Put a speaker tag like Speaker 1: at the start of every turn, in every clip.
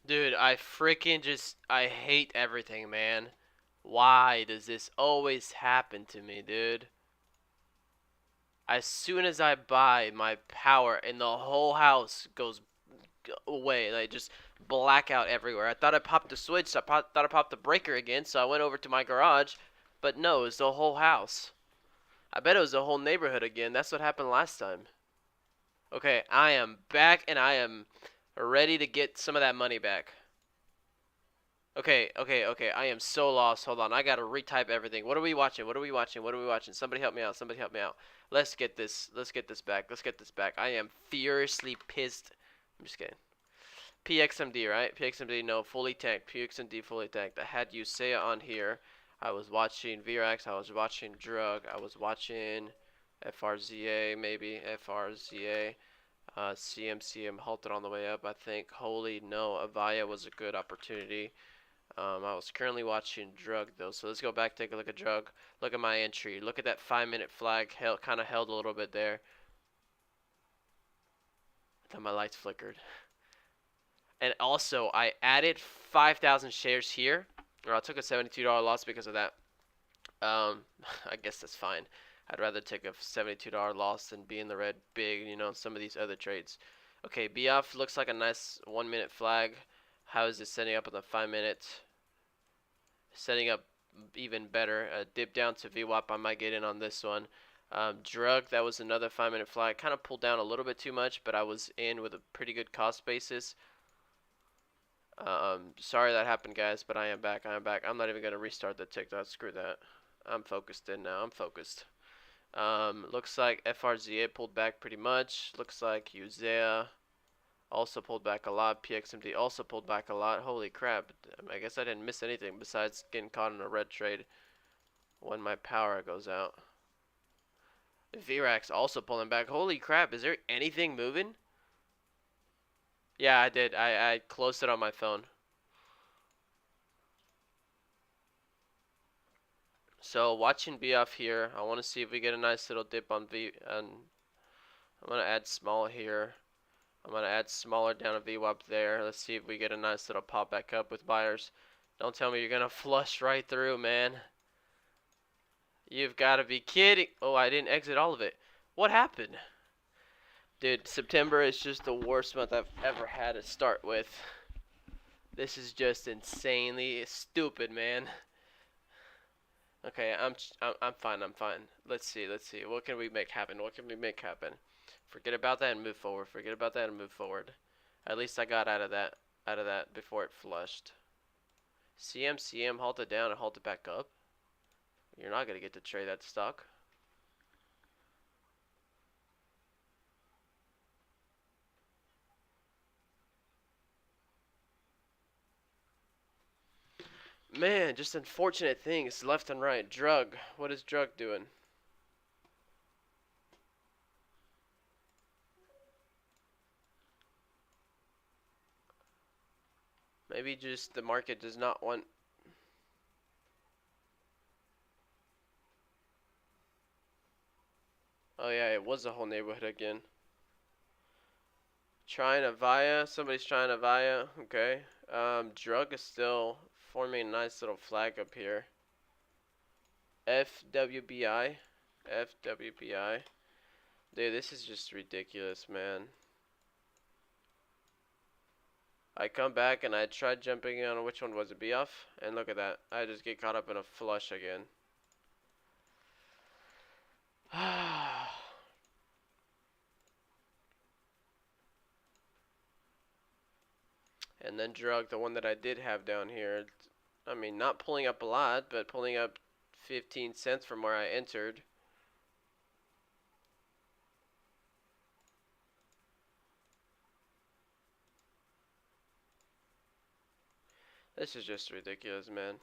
Speaker 1: Dude, I hate everything, man. Why does this always happen to me, dude? As soon as I buy, my power in the whole house goes away. Like, just blackout everywhere. I thought I popped the switch. Thought I popped the breaker again, so I went over to my garage. But no, it's the whole house. I bet it was the whole neighborhood again. That's what happened last time. Okay, I am back and I am ready to get some of that money back. Okay. I am so lost. Hold on. I gotta retype everything. What are we watching? What are we watching? What are we watching? Somebody help me out. Somebody help me out. Let's get this. Let's get this back. Let's get this back. I am furiously pissed. I'm just kidding. PXMD, right? PXMD, no, fully tanked. PXMD, fully tanked. I had Usea on here. I was watching Virax. I was watching Drug. I was watching FRZA, maybe. FRZA. CMCM halted on the way up, I think. Holy no. Avaya was a good opportunity. I was currently watching Drug though, so let's go back, take a look at Drug. Look at my entry. Look at that 5-minute flag. Kind of held a little bit there. I thought my lights flickered. And also, I added 5,000 shares here, or I took a $72 loss because of that. I guess that's fine. I'd rather take a $72 loss than be in the red big, some of these other trades. Okay, BF looks like a nice 1-minute flag. How is it setting up on the 5-minute? Setting up even better. Dip down to VWAP. I might get in on this one. Drug, that was another 5-minute flag. Kind of pulled down a little bit too much, but I was in with a pretty good cost basis. Sorry that happened, guys, but I am back. I'm not even going to restart the TikTok. Screw that. I'm focused in now. I'm focused. Looks like FRZA pulled back pretty much. Looks like Usea also pulled back a lot. PXMD also pulled back a lot. Holy crap. I guess I didn't miss anything besides getting caught in a red trade when my power goes out. Virax also pulling back. Holy crap. Is there anything moving? Yeah, I did. I closed it on my phone. So watching BF here, I want to see if we get a nice little dip on V, and I'm going to add small here. I'm going to add smaller down a VWAP there. Let's see if we get a nice little pop back up with buyers. Don't tell me you're going to flush right through, man. You've got to be kidding. Oh, I didn't exit all of it. What happened? Dude, September is just the worst month I've ever had to start with. This is just insanely stupid, man. Okay, I'm fine. I'm fine. Let's see. What can we make happen? Forget about that and move forward. At least I got out of that before it flushed. CM halted down and halted back up. You're not gonna get to trade that stock. Man, just unfortunate things left and right. Drug. What is Drug doing? Maybe just the market does not want. Oh yeah, it was the whole neighborhood again. Trying a Via. Somebody's trying a Via. Okay. Drug is still forming a nice little flag up here. FWBI. FWBI. Dude, this is just ridiculous, man. I come back and I tried jumping on, which one was it, BF? And look at that. I just get caught up in a flush again. And then Drug, the one that I did have down here. I mean, not pulling up a lot, but pulling up 15 cents from where I entered. This is just ridiculous, man.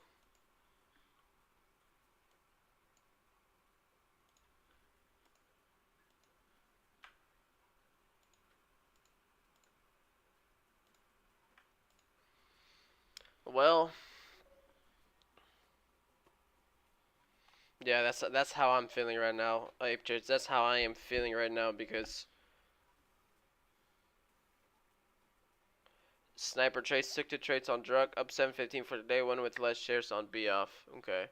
Speaker 1: Well, yeah, that's how I'm feeling right now, Ape Trades. That's how I am feeling right now because Sniper trades, stick to trades on drug, up 715 for today, one with less shares on B off. Okay.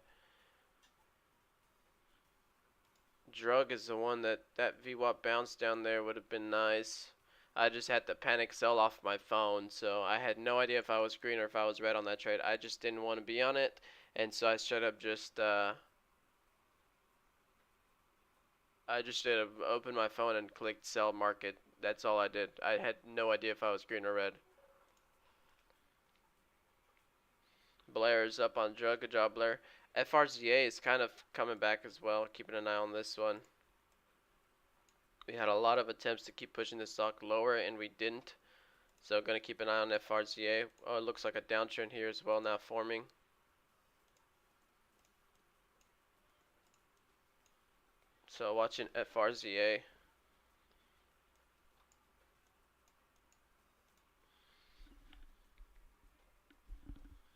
Speaker 1: Drug is the one that VWAP bounced down there would have been nice. I just had to panic sell off my phone, so I had no idea if I was green or if I was red on that trade. I just didn't want to be on it, and so I straight up just I just did open my phone and clicked sell market. That's all I did. I had no idea if I was green or red. Blair is up on drug. Good job, Blair. FRZA is kind of coming back as well. Keeping an eye on this one. We had a lot of attempts to keep pushing the stock lower, and we didn't. So going to keep an eye on FRZA. Oh, it looks like a downtrend here as well now forming. So watching FRZA.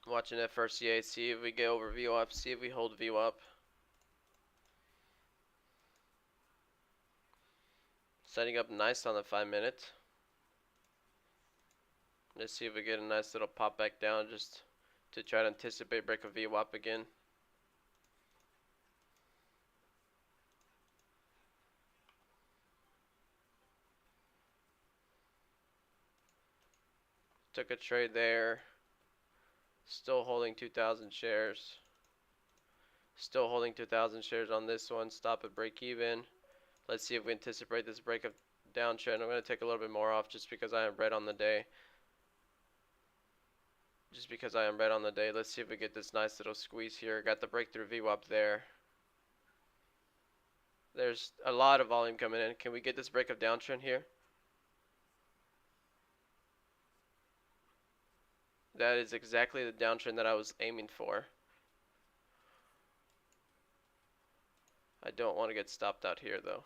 Speaker 1: Watching FRCA, see if we get over VWAP, see if we hold VWAP. Setting up nice on the 5 minute. Let's see if we get a nice little pop back down just to try to anticipate break of VWAP again. Took a trade there. Still holding 2,000 shares. Still holding 2,000 shares on this one. Stop at break even. Let's see if we anticipate this break of downtrend. I'm going to take a little bit more off just because I am red on the day. Let's see if we get this nice little squeeze here. Got the breakthrough VWAP there. There's a lot of volume coming in. Can we get this break of downtrend here? That is exactly the downtrend that I was aiming for. I don't want to get stopped out here though.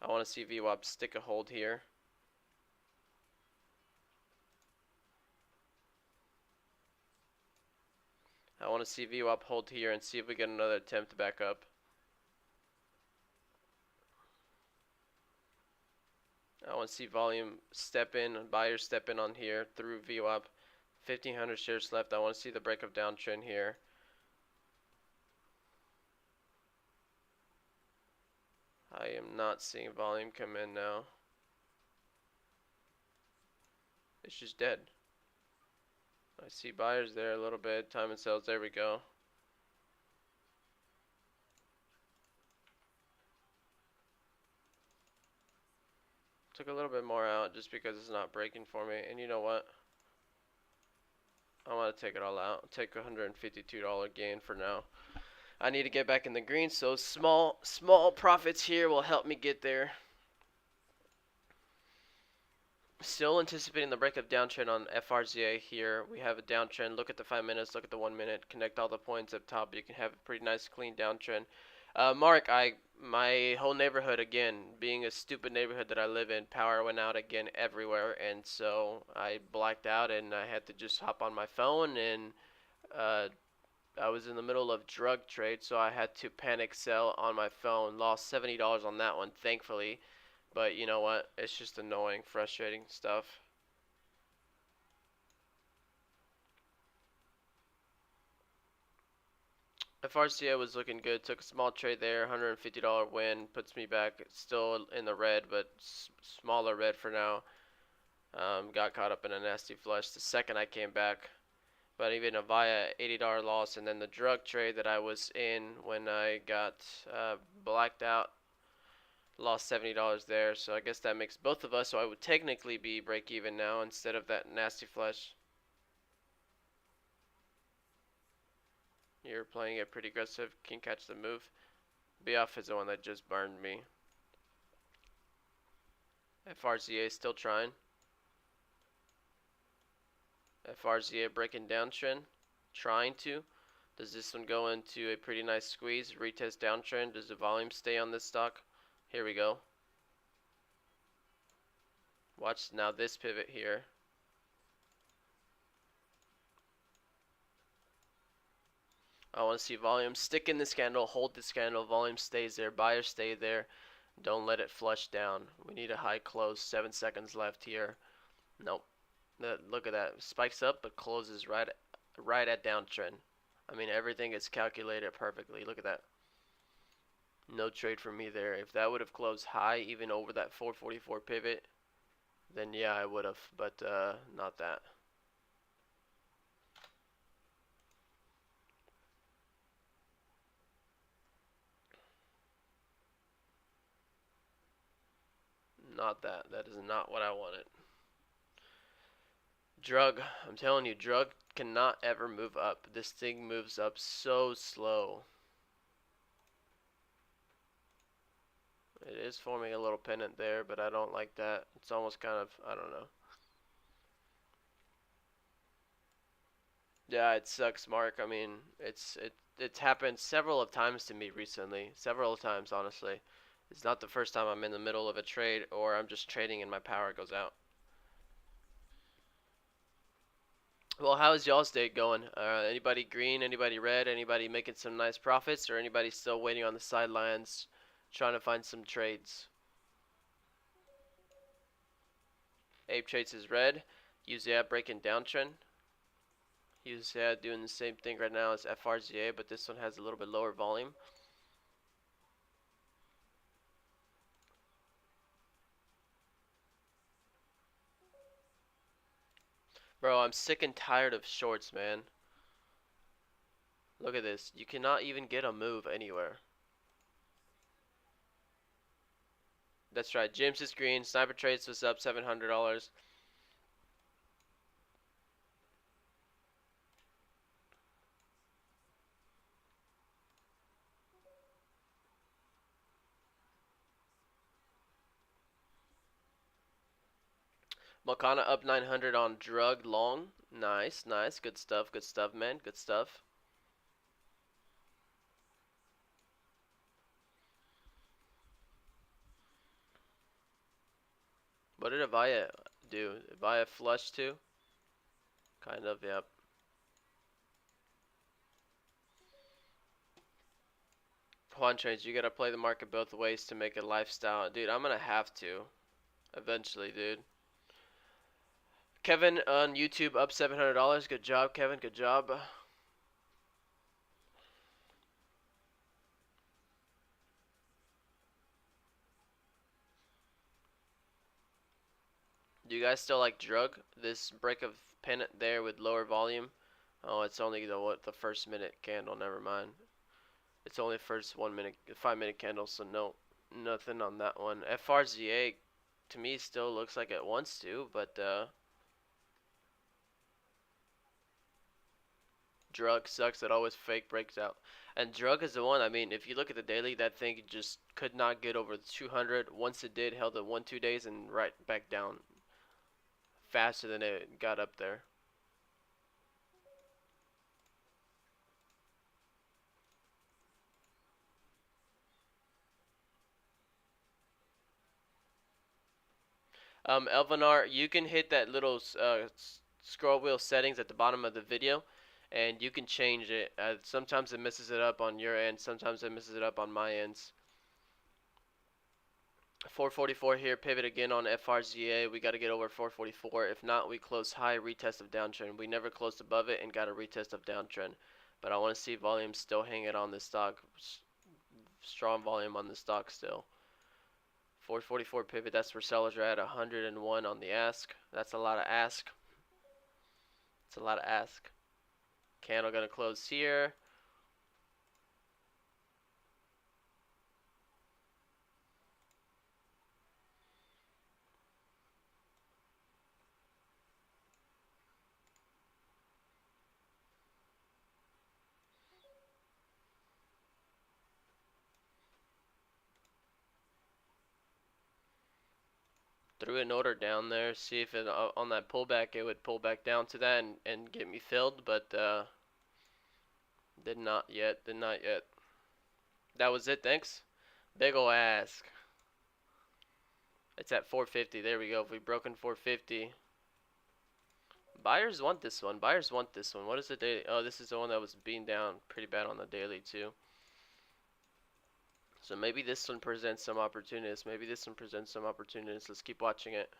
Speaker 1: I want to see VWAP stick a hold here. I want to see VWAP hold here and see if we get another attempt to back up. I want to see volume step in, buyers step in on here through VWAP. 1,500 shares left. I want to see the break of downtrend here. I am not seeing volume come in now. It's just dead. I see buyers there a little bit. Time and sales. There we go. Took a little bit more out just because it's not breaking for me. And you know what? I want to take it all out. Take a $152 gain for now. I need to get back in the green, so small profits here will help me get there. Still anticipating the break of downtrend on FRZA here. We have a downtrend. Look at the 5 minutes. Look at the 1 minute. Connect all the points up top. You can have a pretty nice clean downtrend. Mark, my whole neighborhood, again, being a stupid neighborhood that I live in, power went out again everywhere, and so I blacked out and I had to just hop on my phone, and I was in the middle of drug trade, so I had to panic sell on my phone. Lost $70 on that one, thankfully. But you know what? It's just annoying, frustrating stuff. FRCA was looking good. Took a small trade there, $150 win. Puts me back still in the red, but smaller red for now. Got caught up in a nasty flush the second I came back. But even a via $80 loss, and then the drug trade that I was in when I got blacked out, lost $70 there. So I guess that makes both of us, so I would technically be break even now instead of that nasty flush. You're playing it pretty aggressive. Can catch the move. BF is the one that just burned me. FRCA still trying. FRZA breaking downtrend, trying to. Does this one go into a pretty nice squeeze? Retest downtrend. Does the volume stay on this stock? Here we go. Watch now this pivot here. I want to see volume. Stick in this candle. Hold this candle. Volume stays there. Buyers stay there. Don't let it flush down. We need a high close. 7 seconds left here. Nope. Look at that. Spikes up but closes right at downtrend. I mean, everything is calculated perfectly. Look at that. No trade for me there. If that would have closed high, even over that 444 pivot, then yeah, I would have. But not that. Not that. That is not what I wanted. Drug. I'm telling you, drug cannot ever move up. This thing moves up so slow. It is forming a little pennant there, but I don't like that. It's almost kind of, I don't know. Yeah, it sucks, Mark. I mean, it's happened several of times to me recently. Several times, honestly. It's not the first time I'm in the middle of a trade or I'm just trading and my power goes out. Well, how's y'all's day going? Anybody green? Anybody red? Anybody making some nice profits? Or anybody still waiting on the sidelines trying to find some trades? Ape Trades is red. UZA breaking downtrend. UZA doing the same thing right now as FRZA, but this one has a little bit lower volume. Bro, I'm sick and tired of shorts, man. Look at this. You cannot even get a move anywhere. That's right. James is green. Sniper Trades was up $700. Makana up 900 on drug long. Nice, nice. Good stuff, man. Good stuff. What did Avaya do? Avaya flush too? Kind of, yep. Juan Trades, you gotta play the market both ways to make a lifestyle. Dude, I'm gonna have to. Eventually, dude. Kevin on YouTube up $700. Good job, Kevin. Good job. Do you guys still like drug? This break of pennant there with lower volume. Oh, it's only the first minute candle. Never mind. It's only first 1 minute, 5 minute candle. So no, nothing on that one. FRZA to me still looks like it wants to, but drug sucks. It always fake breaks out. And drug is the one. I mean, if you look at the daily, that thing just could not get over the 200. Once it did, held it 1-2 days and right back down faster than it got up there. Elvanar, you can hit that little scroll wheel settings at the bottom of the video, and you can change it. Sometimes it messes it up on your end. Sometimes it messes it up on my ends. 444 here, pivot again on FRZA. We got to get over 444. If not, we close high, retest of downtrend. We never closed above it and got a retest of downtrend. But I want to see volume still hanging on this stock. Strong volume on the stock still. 444 pivot, that's where sellers are at. 101 on the ask. That's a lot of ask. It's a lot of ask. Candle gonna close here. Threw an order down there. See if it on that pullback it would pull back down to that and get me filled, but did not yet. Did not yet. That was it. Thanks. Big ol' ask. It's at 450. There we go. If we broken 450. Buyers want this one. Buyers want this one. What is the daily? Oh, this is the one that was being down pretty bad on the daily too. So maybe this one presents some opportunities. Maybe this one presents some opportunities. Let's keep watching it.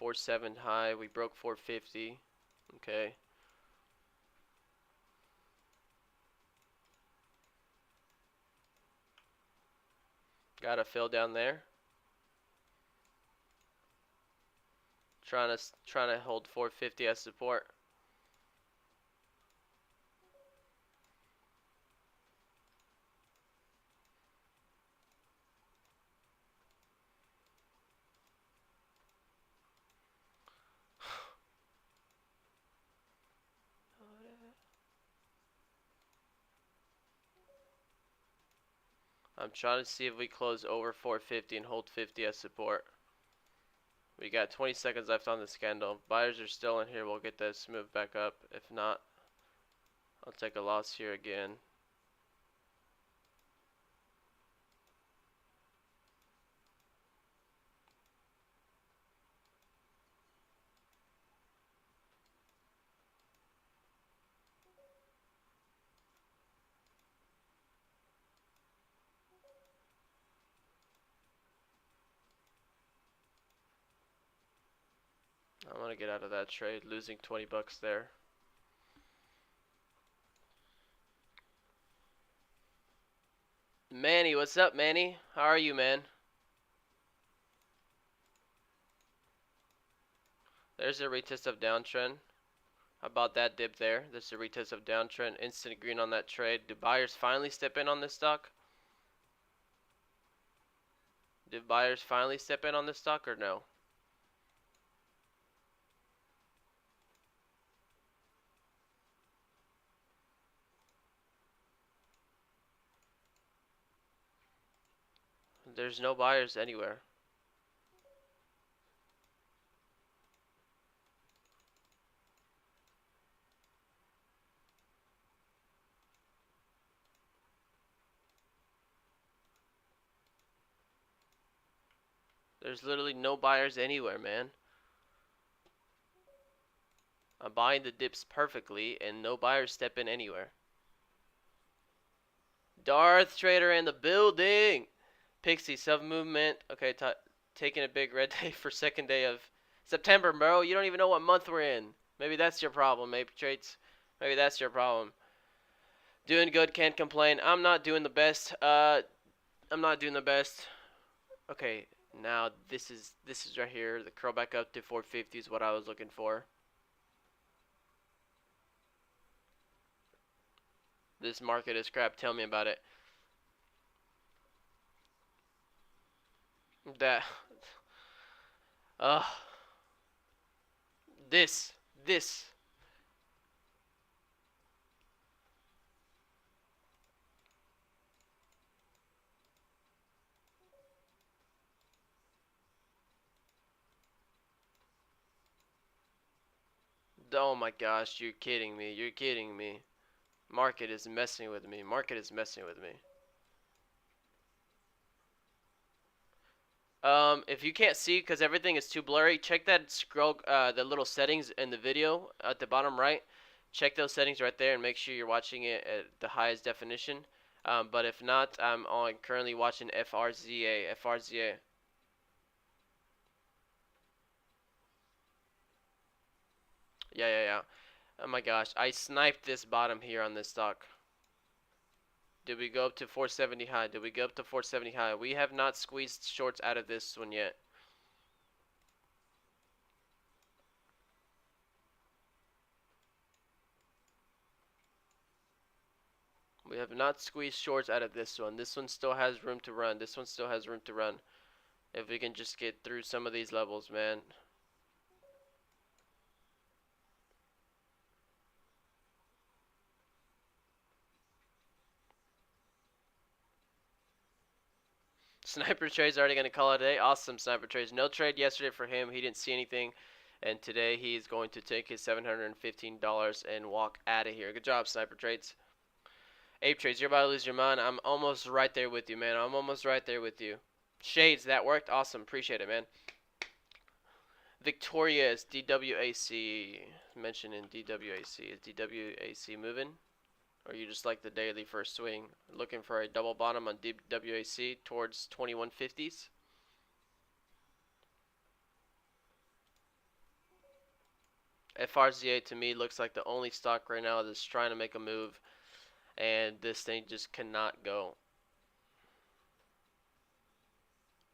Speaker 1: 4.7 high. We broke 450. Okay. Got a fill down there. Trying to hold 450 as support. I'm trying to see if we close over 450 and hold 50 as support. We got 20 seconds left on this candle. If buyers are still in here, we'll get this moved back up. If not, I'll take a loss here again. I want to get out of that trade, losing 20 bucks there. Manny, what's up, Manny? How are you, man? There's a retest of downtrend. How about that dip there? There's a retest of downtrend. Instant green on that trade. Do buyers finally step in on this stock? Did buyers finally step in on this stock or no? There's no buyers anywhere. There's literally no buyers anywhere, man. I'm buying the dips perfectly and no buyers step in anywhere. Darth Trader in the building. Pixie sub movement. Okay, taking a big red day for second day of September, bro. You don't even know what month we're in. Maybe that's your problem, maybe traits. Maybe that's your problem. Doing good, can't complain. I'm not doing the best. I'm not doing the best. Okay, now this is right here. The curl back up to 450 is what I was looking for. This market is crap. Tell me about it. That. This. Oh my gosh, you're kidding me. You're kidding me. Market is messing with me. Market is messing with me. If you can't see because everything is too blurry, check that scroll, the little settings in the video at the bottom right. Check those settings right there and make sure you're watching it at the highest definition. But if not, I'm currently watching FRZA. FRZA. Yeah. Oh my gosh, I sniped this bottom here on this stock. Did we go up to 470 high? Did we go up to 470 high? We have not squeezed shorts out of this one yet. We have not squeezed shorts out of this one. This one still has room to run. This one still has room to run. If we can just get through some of these levels, man. Sniper Trade's already going to call it a day. Awesome, Sniper Trade. No trade yesterday for him. He didn't see anything. And today he's going to take his $715 and walk out of here. Good job, Sniper Trades. Ape Trades, you're about to lose your mind. I'm almost right there with you, man. I'm almost right there with you. Shades, that worked. Awesome. Appreciate it, man. Victorious, DWAC. Mentioned in DWAC. Is DWAC moving? Or you just like the daily first swing? Looking for a double bottom on DWAC towards 2150s? FRZA to me looks like the only stock right now that's trying to make a move, and this thing just cannot go.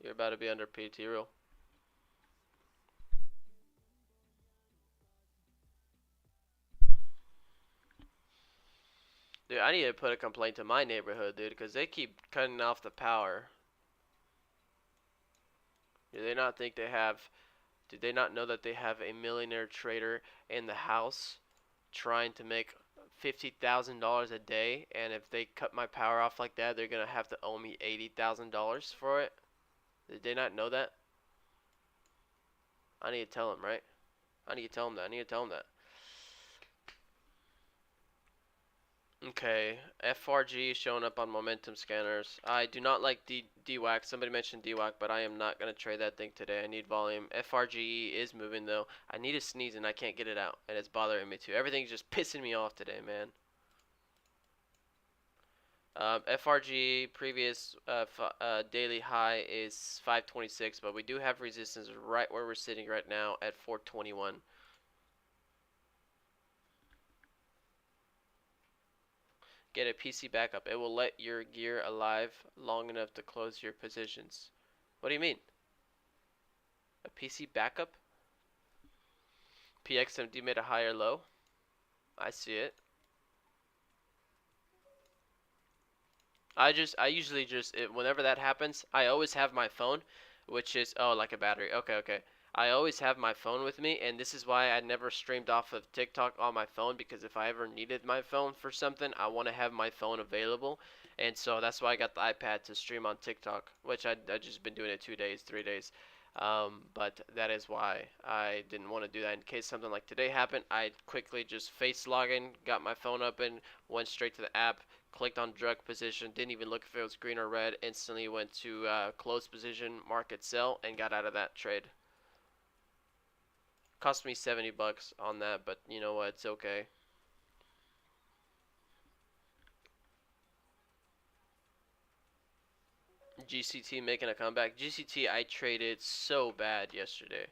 Speaker 1: You're about to be under PT rule. Dude, I need to put a complaint to my neighborhood, dude, because they keep cutting off the power. Do they not think they have? Did they not know that they have a millionaire trader in the house trying to make $50,000 a day? And if they cut my power off like that, they're gonna have to owe me $80,000 for it. Did they not know that? I need to tell them, right? I need to tell them that. I need to tell them that. Okay, FRG showing up on momentum scanners. I do not like DWAC. Somebody mentioned DWAC, but I am not going to trade that thing today. I need volume. FRGE is moving though. I need to sneeze and I can't get it out, and it's bothering me too. Everything's just pissing me off today, man. FRG previous daily high is 526, but we do have resistance right where we're sitting right now at 421. Get a PC backup. It will let your gear alive long enough to close your positions. What do you mean? A PC backup? PXMD made a higher low. I see it. I usually whenever that happens, I always have my phone, which is, oh, like a battery. Okay, okay. I always have my phone with me, and this is why I never streamed off of TikTok on my phone, because if I ever needed my phone for something, I want to have my phone available. And so that's why I got the iPad to stream on TikTok, which I just been doing it 2 days, 3 days. But that is why I didn't want to do that. In case something like today happened, I quickly just face log in, got my phone open, went straight to the app, clicked on drug position, didn't even look if it was green or red, instantly went to close position, market sell, and got out of that trade. Cost me 70 bucks on that, but you know what, it's okay. GCT making a comeback. GCT I traded so bad yesterday.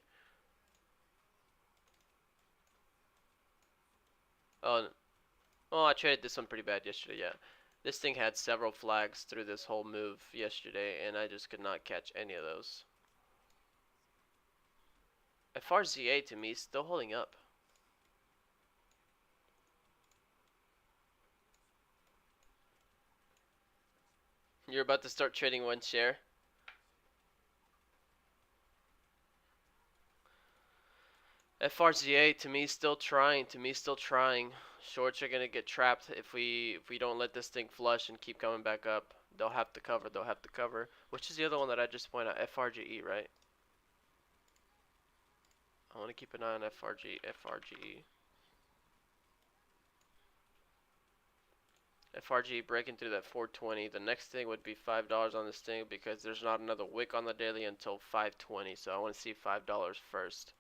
Speaker 1: Oh, I traded this one pretty bad yesterday, yeah. This thing had several flags through this whole move yesterday, and I just could not catch any of those. FRZA to me is still holding up. You're about to start trading one share? FRZA to me still trying. To me still trying. Shorts are gonna get trapped if we don't let this thing flush and keep coming back up. They'll have to cover. They'll have to cover. Which is the other one that I just pointed out? FRGE, right? I want to keep an eye on FRGE. FRGE breaking through that 420. The next thing would be $5 on this thing because there's not another wick on the daily until 520. So I want to see $5 first.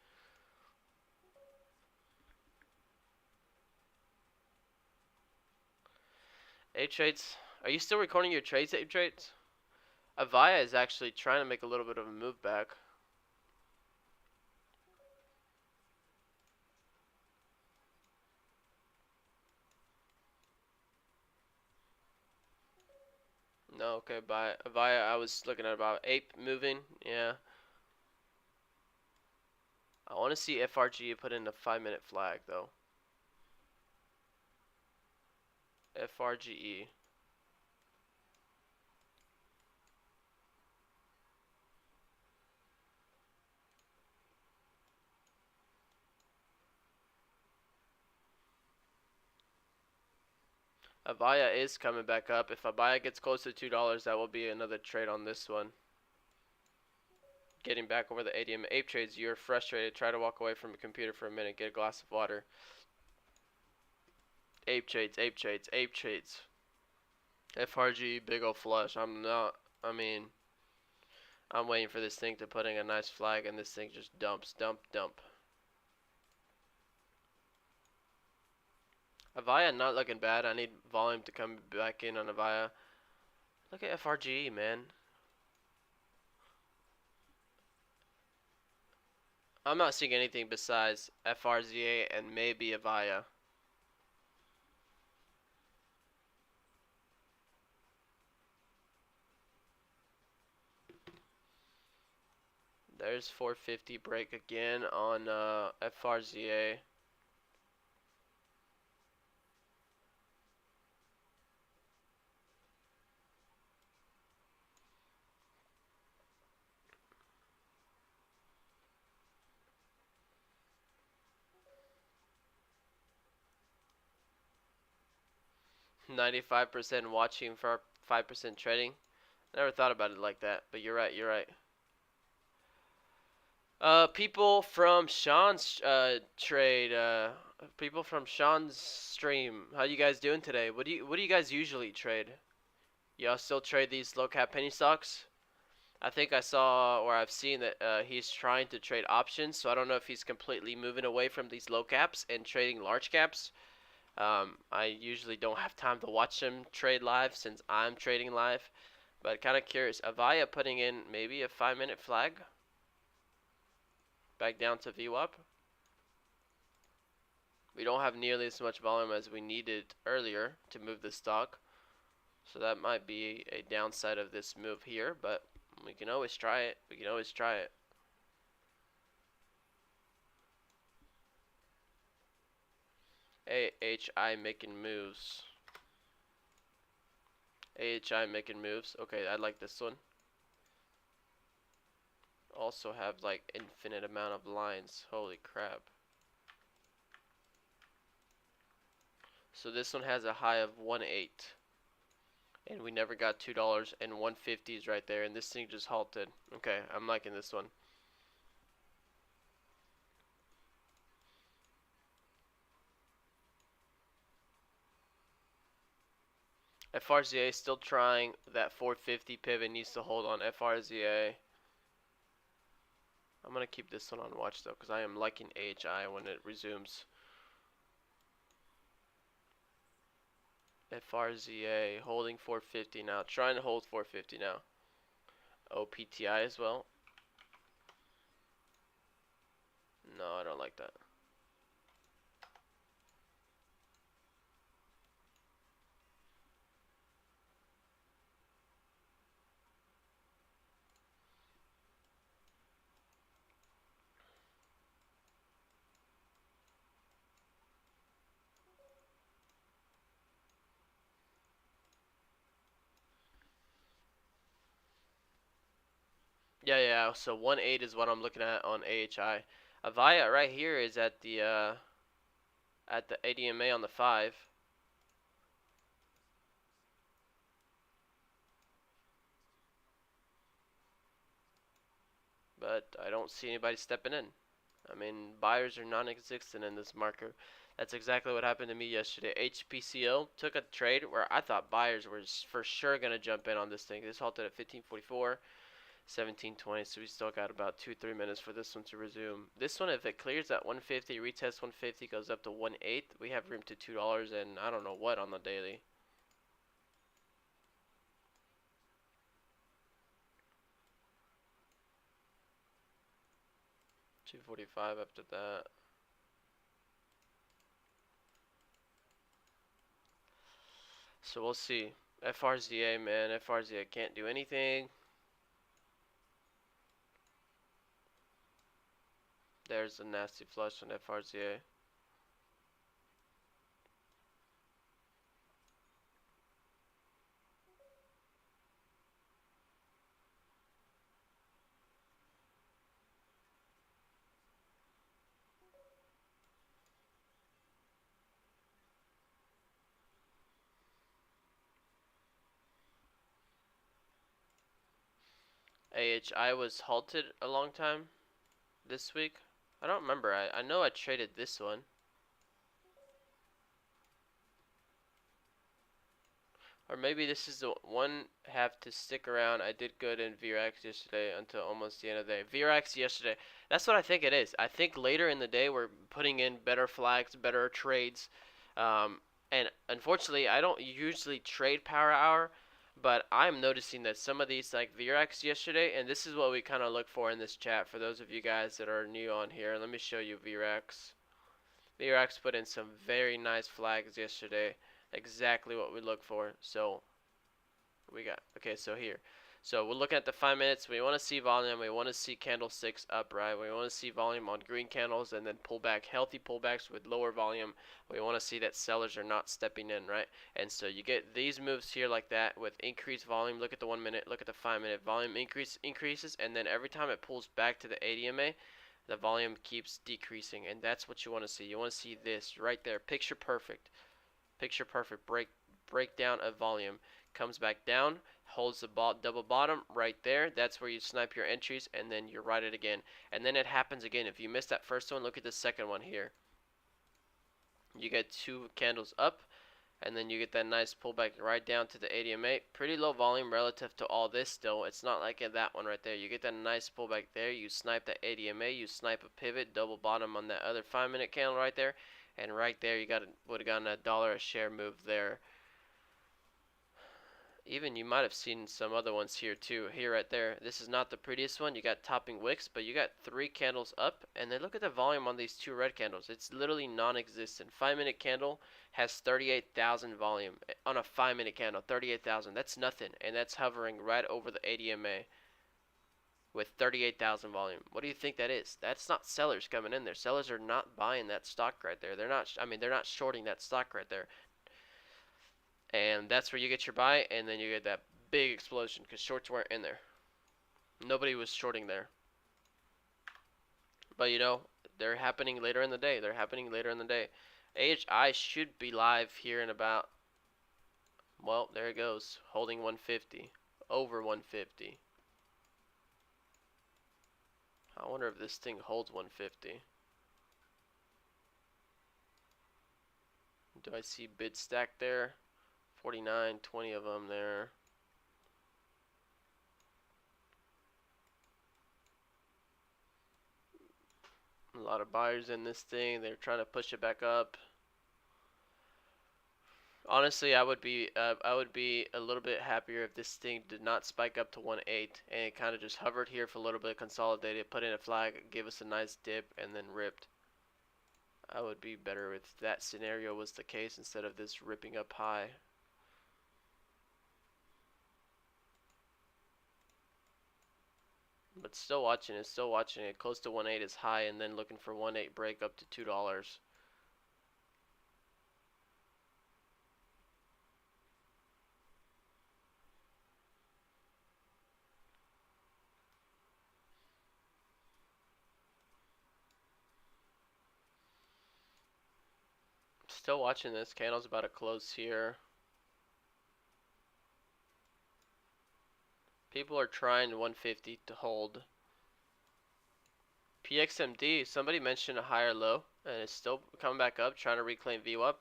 Speaker 1: Ape trades. Are you still recording your trades, Ape trades? Avaya is actually trying to make a little bit of a move back. No, okay, bye. Avaya, I was looking at about Ape moving. Yeah. I want to see FRG put in a 5-minute flag, though. FRGE. Avaya is coming back up. If Avaya gets close to $2, that will be another trade on this one. Getting back over the ADM. Ape trades, you're frustrated. Try to walk away from a computer for a minute. Get a glass of water. Ape trades, Ape trades, Ape trades. FRG, big ol' flush. I'm waiting for this thing to put in a nice flag, and this thing just dumps, dump, dump. Avaya not looking bad. I need volume to come back in on Avaya. Look at FRGE, man. I'm not seeing anything besides FRZA and maybe Avaya. There's 450 break again on FRZA. .95% watching for 5% trading. Never thought about it like that, but you're right. You're right. People from Sean's trade. People from Sean's stream. How you guys doing today? What do you guys usually trade? Y'all still trade these low cap penny stocks? I think I saw or I've seen that he's trying to trade options. So I don't know if he's completely moving away from these low caps and trading large caps. I usually don't have time to watch him trade live since I'm trading live. But kind of curious. Avaya putting in maybe a 5-minute flag. Back down to VWAP. We don't have nearly as much volume as we needed earlier to move the stock. So that might be a downside of this move here, but we can always try it. We can always try it. AHI making moves. AHI making moves. Okay, I like this one. Also have like infinite amount of lines. Holy crap. So this one has a high of 1.8. And we never got $2 and 150s right there. And this thing just halted. Okay, I'm liking this one. FRZA still trying that 450 pivot, needs to hold on FRZA. I'm going to keep this one on watch though because I am liking AHI when it resumes. FRZA holding 450 now, trying to hold 450 now. OPTI as well. No, I don't like that. Yeah. So 1.8 is what I'm looking at on AHI. Avaya right here is at the ADMA on the 5. But I don't see anybody stepping in. I mean, buyers are non-existent in this marker. That's exactly what happened to me yesterday. HPCO took a trade where I thought buyers were for sure going to jump in on this thing. This halted at 1544, 1720, so we still got about 2-3 minutes for this one to resume. This one, if it clears at 150, retest 150, goes up to 1.8, we have room to $2 and I don't know what on the daily. $245 after that. So we'll see. FRZA, man. FRZA can't do anything. There's a nasty flush on FRZA. AHI was halted a long time this week. I don't remember. I know I traded this one. Or maybe this is the one have to stick around. I did good in VRX yesterday until almost the end of the day. VRX yesterday. That's what I think it is. I think later in the day we're putting in better flags, better trades. And unfortunately, I don't usually trade power hour. But I'm noticing that some of these like VRX yesterday, and this is what we kind of look for in this chat for those of you guys that are new on here. Let me show you VRX. VRX put in some very nice flags yesterday. Exactly what we look for. So we got, okay, so here. So we're looking at the 5 minutes. We want to see volume. We want to see candlesticks up, right? We want to see volume on green candles and then pullback, healthy pullbacks with lower volume. We want to see that sellers are not stepping in, right? And so you get these moves here like that with increased volume. Look at the 1 minute, look at the 5 minute. Volume increases, and then every time it pulls back to the ADMA, the volume keeps decreasing, and that's what you want to see. You want to see this right there, picture perfect breakdown of volume. Comes back down, holds the double bottom right there. That's where you snipe your entries, and then you write it again. And then it happens again. If you missed that first one, look at the second one here. You get 2 candles up, and then you get that nice pullback right down to the ADMA. Pretty low volume relative to all this still. It's not like in that one right there. You get that nice pullback there. You snipe that ADMA. You snipe a pivot, double bottom on that other 5 minute candle right there. And right there you would have gotten $1 a share move there. Even you might have seen some other ones here too. Here right there. This is not the prettiest one. You got topping wicks, but you got 3 candles up, and then look at the volume on these 2 red candles. It's literally non-existent. 5 minute candle has 38,000 volume on a 5 minute candle. 38,000. That's nothing, and that's hovering right over the ADMA with 38,000 volume. What do you think that is? That's not sellers coming in there. Sellers are not buying that stock right there. They're not. I mean, they're not shorting that stock right there. And that's where you get your buy, and then you get that big explosion because shorts weren't in there. Nobody was shorting there. But you know, they're happening later in the day. They're happening later in the day. AHI should be live here in about, well, there it goes. Holding 150. Over 150. I wonder if this thing holds 150. Do I see bid stack there? 49, 20 of them there. A lot of buyers in this thing. They're trying to push it back up. Honestly, I would be a little bit happier if this thing did not spike up to 1.8 and it kind of just hovered here for a little bit, consolidated, put in a flag, give us a nice dip, and then ripped. I would be better if that scenario was the case instead of this ripping up high. But still watching it, Close to 1.8 is high, and then looking for 1.8 break up to $2. Still watching this. Candle's about to close here. People are trying 150 to hold. PXMD, somebody mentioned a higher low, and it's still coming back up, trying to reclaim VWAP.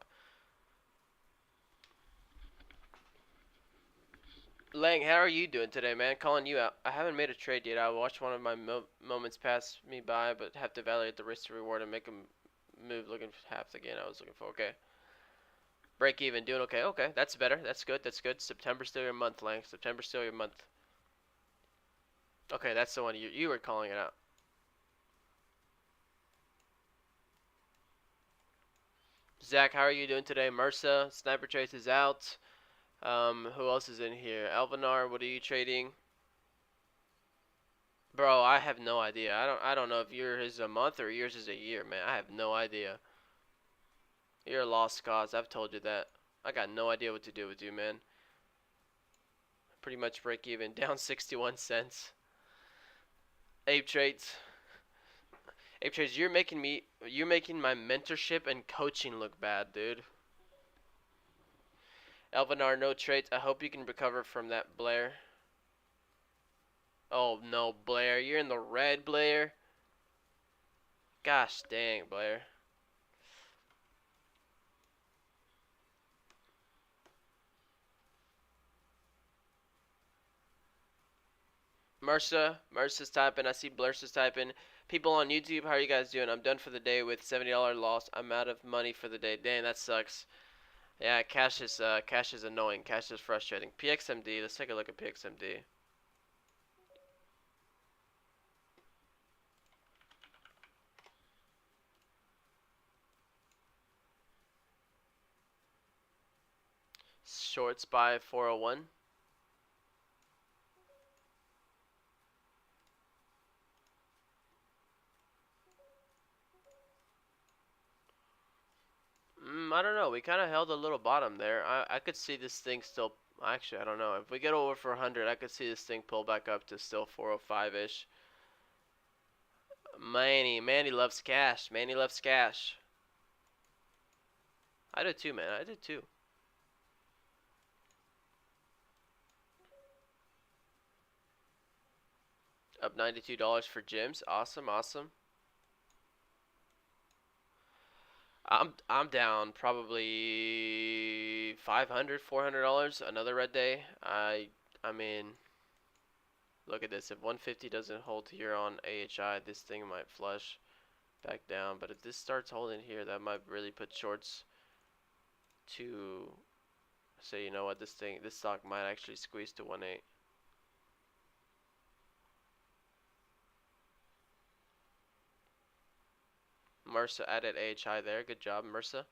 Speaker 1: Lang, how are you doing today, man? Calling you out. I haven't made a trade yet. I watched one of my moments pass me by, but have to evaluate the risk to reward and make a move looking for half the gain I was looking for. Okay. Break even, doing okay. Okay, that's better. That's good. That's good. September's still your month, Lang. September's still your month. Okay, that's the one you were calling it out. Zach, how are you doing today? Mersa, Sniper Trace is out. Who else is in here? Alvanar, what are you trading? Bro, I have no idea. I don't know if yours is a month or yours is a year, man. I have no idea. You're a lost cause. I've told you that. I got no idea what to do with you, man. Pretty much break even. Down 61 cents. Ape Trades. Ape Trades, you're making my mentorship and coaching look bad, dude. Elvinar, no trades. I hope you can recover from that, Blair. Oh no, Blair. You're in the red, Blair. Gosh dang, Blair. Mercer's typing. I see Blur's typing. People on YouTube, how are you guys doing? I'm done for the day with $70 loss. I'm out of money for the day. Dang, that sucks. Yeah, cash is annoying. Cash is frustrating. PXMD. Let's take a look at PXMD. Shorts by 401. I don't know. We kind of held a little bottom there. I could see this thing still. Actually, I don't know. If we get over for 100, I could see this thing pull back up to still 405 ish. Manny loves cash. Manny loves cash. I did too, man. I did too. Up $92 for gyms. Awesome, awesome. I'm down probably $500, $400. Another red day. I mean, look at this. If 150 doesn't hold here on AHI, this thing might flush back down. But if this starts holding here, that might really put shorts to say, you know what, this stock might actually squeeze to 1.8. Marsa added AHI there. Good job, Marsa.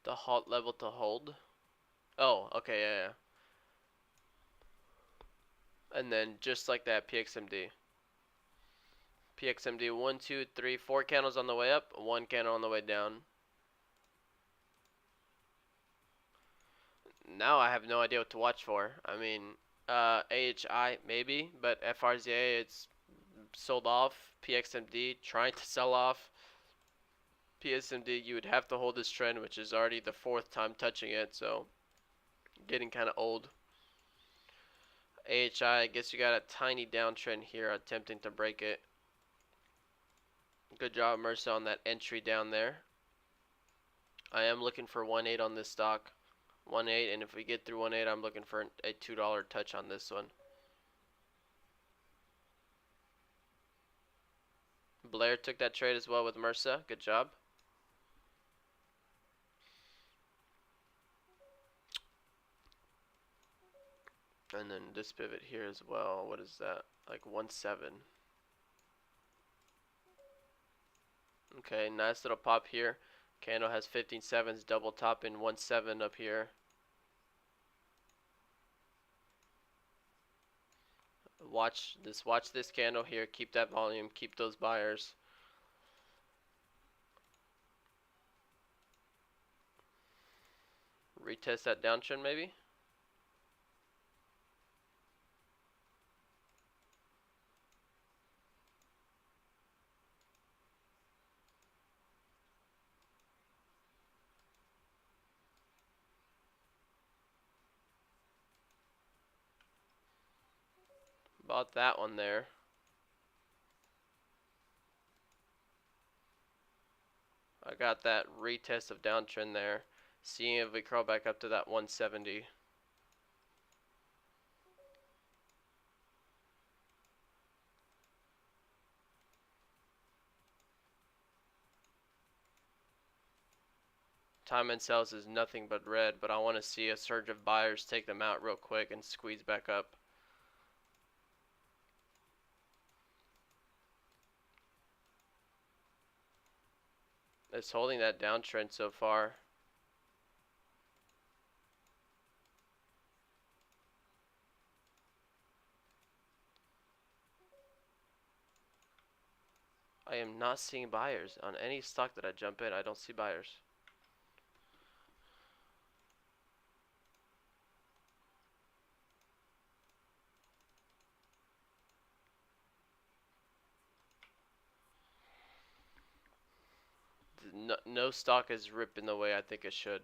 Speaker 1: The halt level to hold. Oh, okay, yeah, yeah. And then just like that, PXMD. PXMD 1, 2, 3, 4 candles on the way up, 1 candle on the way down. Now I have no idea what to watch for. I mean, AHI maybe, but FRZA it's sold off. PXMD trying to sell off. PSMD you would have to hold this trend, which is already the 4th time touching it, so getting kind of old. AHI, I guess you got a tiny downtrend here, attempting to break it. Good job, Mercer, on that entry down there. I am looking for 1.8 on this stock. 1.8, and if we get through 1.8, I'm looking for a $2 touch on this one. Blair took that trade as well with Mercer. Good job. And then this pivot here as well. What is that? Like 1.7. Okay, nice little pop here. Candle has 15.7s, double top in 1.7 up here. Watch this candle here. Keep that volume, keep those buyers. Retest that downtrend maybe. Bought that one there. I got that retest of downtrend there. Seeing if we crawl back up to that 170. Time and sells is nothing but red, but I want to see a surge of buyers take them out real quick and squeeze back up. It's holding that downtrend so far. I am not seeing buyers on any stock that I jump in. I don't see buyers. No stock is ripping the way I think it should.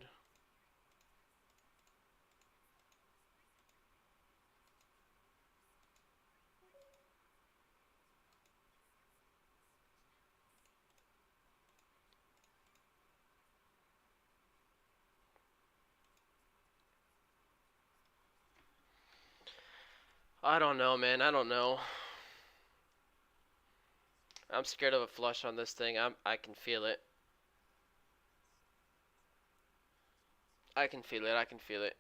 Speaker 1: I don't know, man. I don't know. I'm scared of a flush on this thing. I can feel it. I can feel it. I can feel it.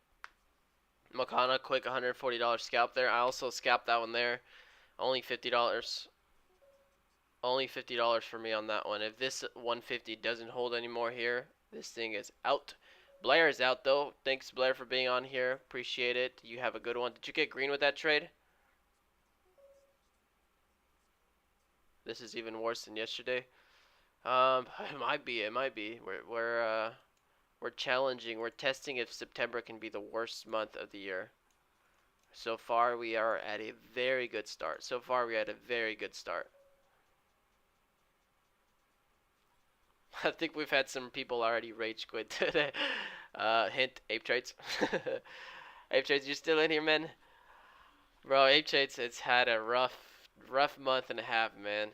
Speaker 1: Makana, quick $140 scalp there. I also scalped that one there. Only $50. Only $50 for me on that one. If this 150 doesn't hold anymore here, this thing is out. Blair is out though. Thanks Blair for being on here. Appreciate it. You have a good one. Did you get green with that trade? This is even worse than yesterday. It might be. It might be. We're challenging. We're testing if September can be the worst month of the year. So far, we are at a very good start. So far, we had a very good start. I think we've had some people already rage quit today. Hint, Ape Traits. Ape Traits, you still in here, man? Bro, Ape Traits, it's had a rough month and a half, man.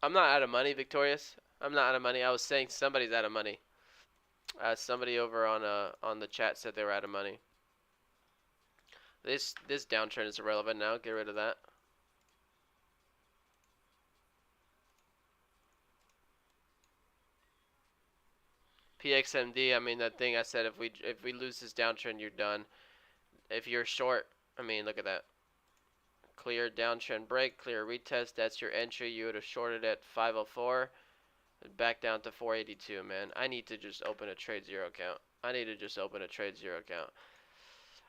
Speaker 1: I'm not out of money, Victorious. I'm not out of money. I was saying somebody's out of money. Somebody over on the chat said they were out of money. This downtrend is irrelevant now. Get rid of that. PXMD. I mean that thing I said. If we lose this downtrend, you're done. If you're short, I mean look at that. Clear downtrend break. Clear retest. That's your entry. You would have shorted at 504. Back down to 482, man. I need to just open a trade zero account. I need to just open a trade zero account.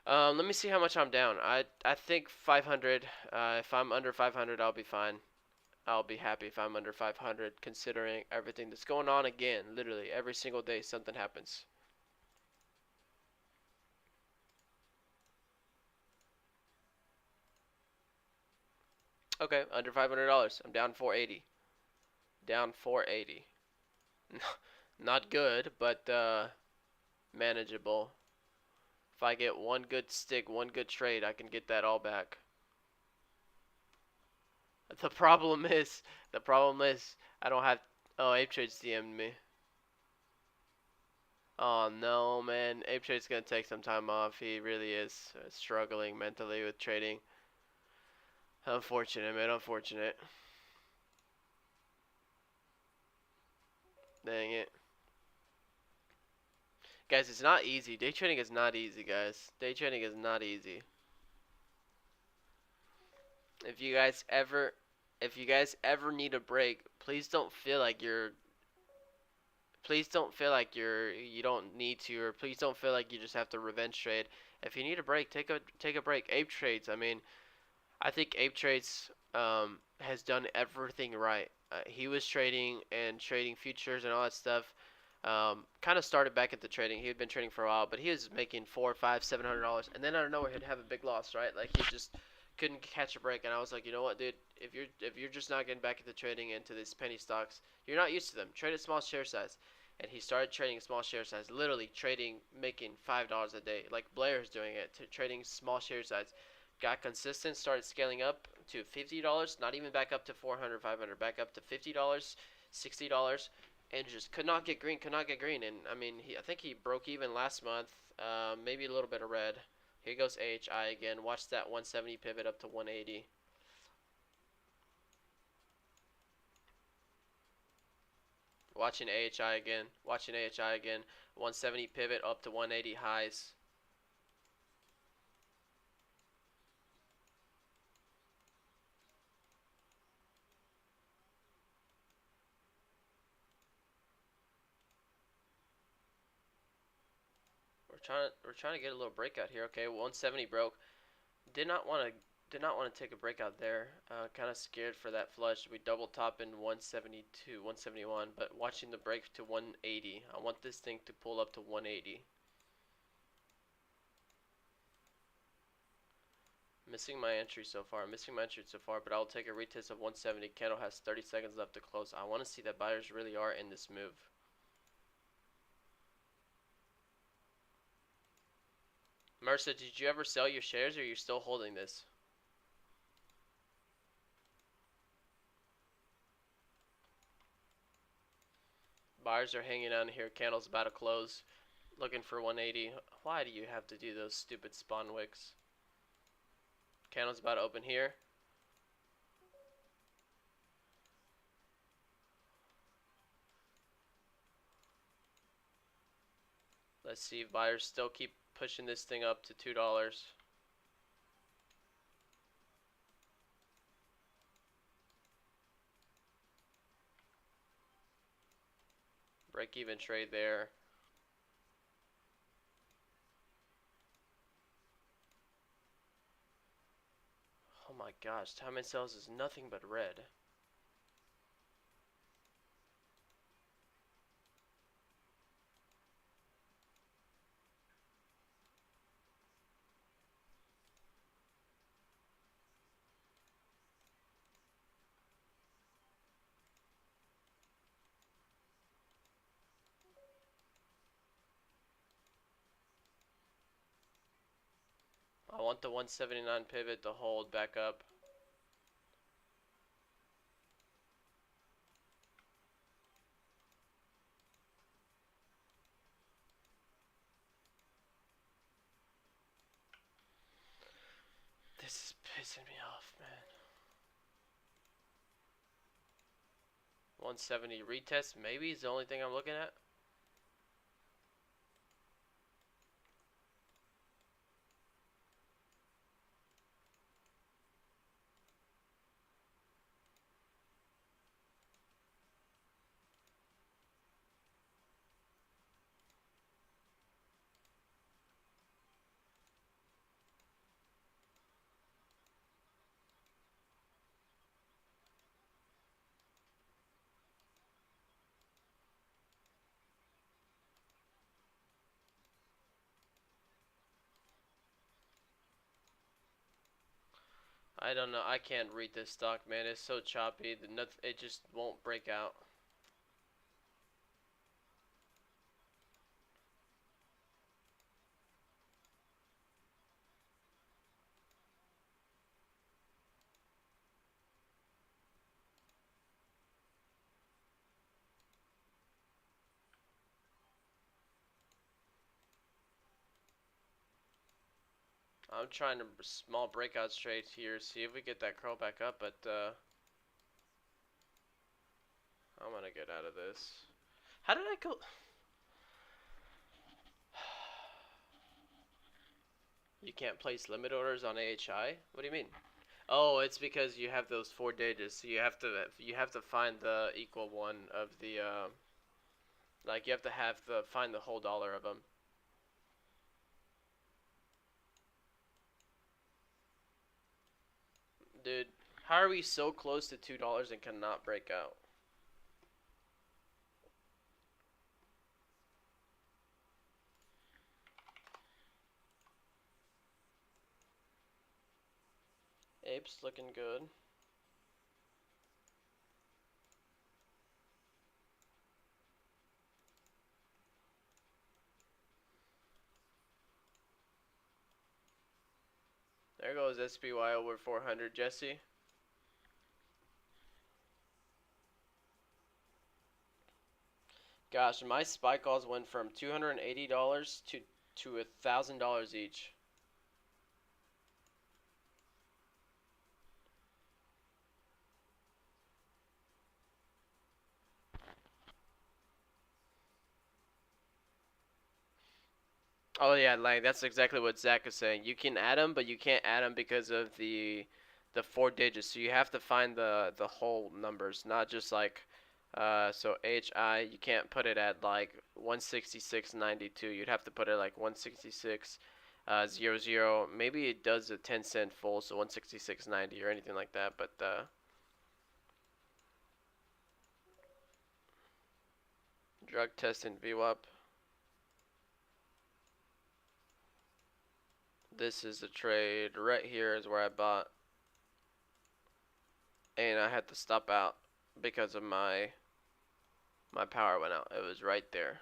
Speaker 1: Let me see how much I'm down. I think 500. If I'm under 500, I'll be fine. I'll be happy if I'm under 500, considering everything that's going on again. Literally every single day, something happens. Okay, under $500. I'm down 480. Down 480. Not good, but manageable. If I get one good stick, one good trade, I can get that all back. The problem is, I don't have. Oh, Ape Trade's DM'd me. Oh no, man. Ape Trade's gonna take some time off. He really is struggling mentally with trading. Unfortunate, man. Unfortunate. Dang it. Guys, it's not easy. Day trading is not easy, guys. Day trading is not easy. If you guys ever need a break, please don't feel like you don't need to, or please don't feel like you just have to revenge trade. If you need a break, take a break. Ape Trades, I mean, I think Ape Trades has done everything right. He was trading futures and all that stuff. Kind of started back into trading. He had been trading for a while, but he was making $400, $500, $700, and then out of nowhere he'd have a big loss, right? Like he just couldn't catch a break. And I was like, you know what, dude? If you're just not getting back into trading into these penny stocks, you're not used to them. Trade a small share size. And he started trading small share size, literally trading, making $5 a day, like Blair's doing it, trading small share size. Got consistent, started scaling up to $50, not even back up to 400, 500, back up to $50, $60, and just could not get green, And I mean, I think he broke even last month, maybe a little bit of red. Here goes AHI again. Watch that 170 pivot up to 180. Watching AHI again. Watching AHI again. 170 pivot up to 180 highs. We're trying to get a little breakout here. Okay, 170 broke. Did not want to take a breakout there. Kind of scared for that flush. We double top in 172, 171, but watching the break to 180. I want this thing to pull up to 180. Missing my entry so far. But I'll take a retest of 170. Candle has 30 seconds left to close. I want to see that buyers really are in this move. Marissa, did you ever sell your shares, or are you still holding this? Buyers are hanging on here. Candle's about to close. Looking for 180. Why do you have to do those stupid spawn wicks? Candle's about to open here. Let's see if buyers still keep pushing this thing up to $2. Break even trade there. Oh my gosh, time and sales is nothing but red. I want the 179 pivot to hold back up. This is pissing me off, man. 170 retest maybe is the only thing I'm looking at. I don't know. I can't read this stock, man. It's so choppy. It just won't break out. I'm trying to small breakout trades here, see if we get that curl back up, but I'm gonna get out of this. How did I go? You can't place limit orders on AHI? What do you mean? Oh, it's because you have those 4 digits, so you have to find the equal one of the like you have to find the whole dollar of them. Dude, how are we so close to $2 and cannot break out? Ape's looking good. There goes SPY over 400, Jesse. Gosh, my spy calls went from $280 to $1,000 each. Oh yeah, like that's exactly what Zach is saying. You can add them, but you can't add them because of the 4 digits. So you have to find the whole numbers, not just like so HI. You can't put it at like 166.92. You'd have to put it like 166 00. Maybe it does a 10-cent full, so 166.90 or anything like that. But drug testing VWAP. This is the trade right here is where I bought, and I had to stop out because of my power went out. It was right there.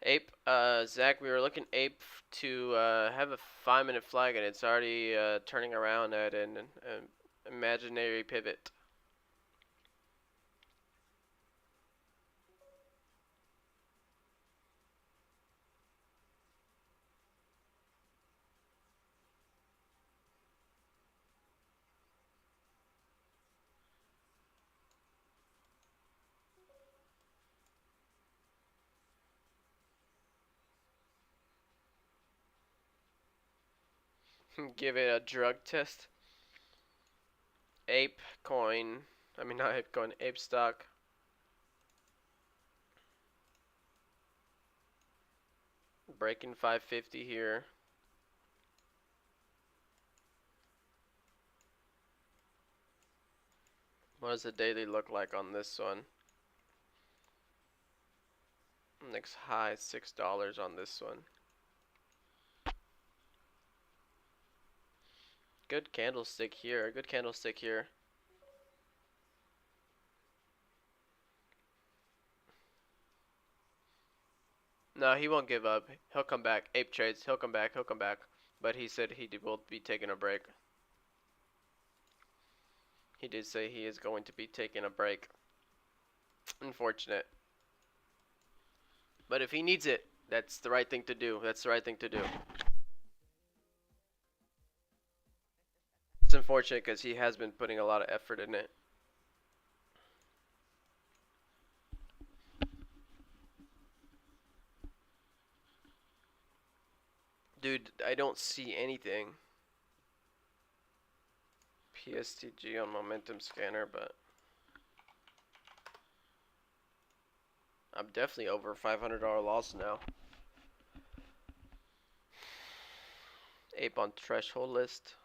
Speaker 1: Ape, Zach, we were looking ape to have a 5-minute flag, and it's already turning around at an imaginary pivot. Give it a drug test. Ape coin. I mean, not ape coin, ape stock. Breaking 550 here. What does the daily look like on this one? Next high, $6 on this one. Good candlestick here. Good candlestick here. No, he won't give up. He'll come back. Ape trades. He'll come back. He'll come back. But he said he will be taking a break. He did say he is going to be taking a break. Unfortunate. But if he needs it, that's the right thing to do. That's the right thing to do. It's unfortunate because he has been putting a lot of effort in it. Dude, I don't see anything. PSTG on momentum scanner, but I'm definitely over $500 loss now. Ape on threshold list.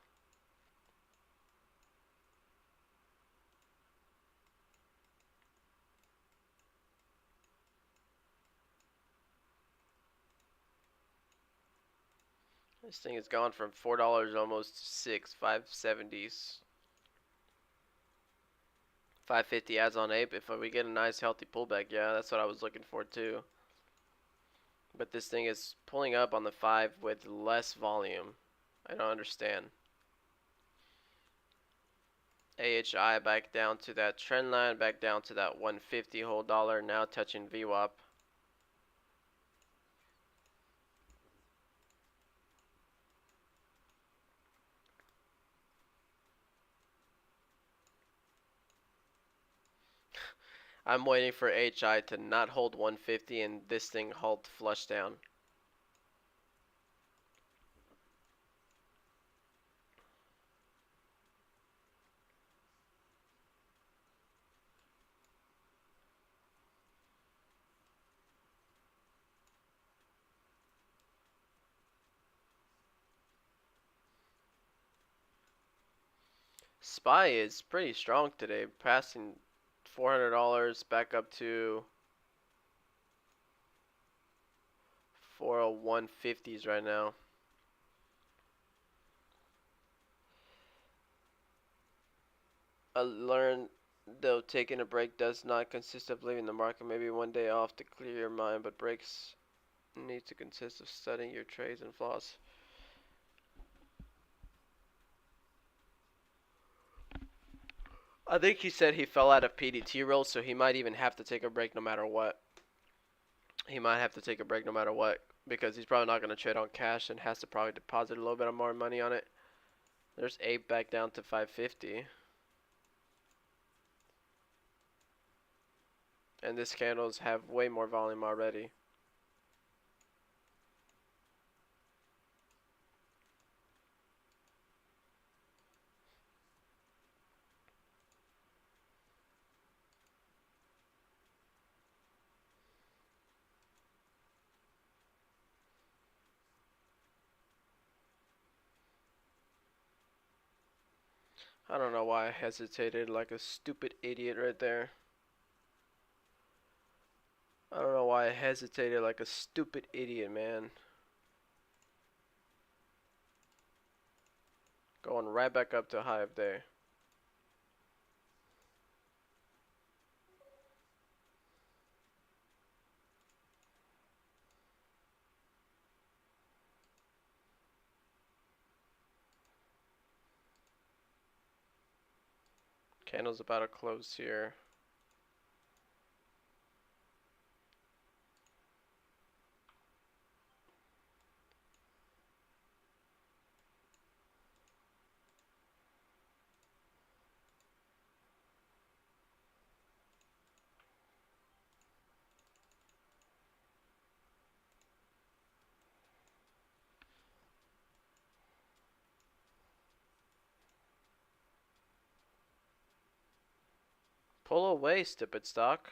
Speaker 1: This thing has gone from $4 almost to 6, 570s. 550 ads on Ape. If we get a nice healthy pullback, yeah, that's what I was looking for too. But this thing is pulling up on the 5 with less volume. I don't understand. AHI back down to that trend line, back down to that 150 whole dollar, now touching VWAP. I'm waiting for HI to not hold 150 and this thing hold flush down. SPY is pretty strong today, passing $400 back up to 401.50s right now. I learned though taking a break does not consist of leaving the market. Maybe one day off to clear your mind, but breaks need to consist of studying your trades and flaws. I think he said he fell out of PDT roles, so he might even have to take a break no matter what. He might have to take a break no matter what, because he's probably not going to trade on cash and has to probably deposit a little bit more money on it. There's Ape back down to 550. And this candles have way more volume already. I don't know why I hesitated like a stupid idiot right there. I don't know why I hesitated like a stupid idiot, man. Going right back up to high up there. Candle's about to close here. Pull away, stupid stock.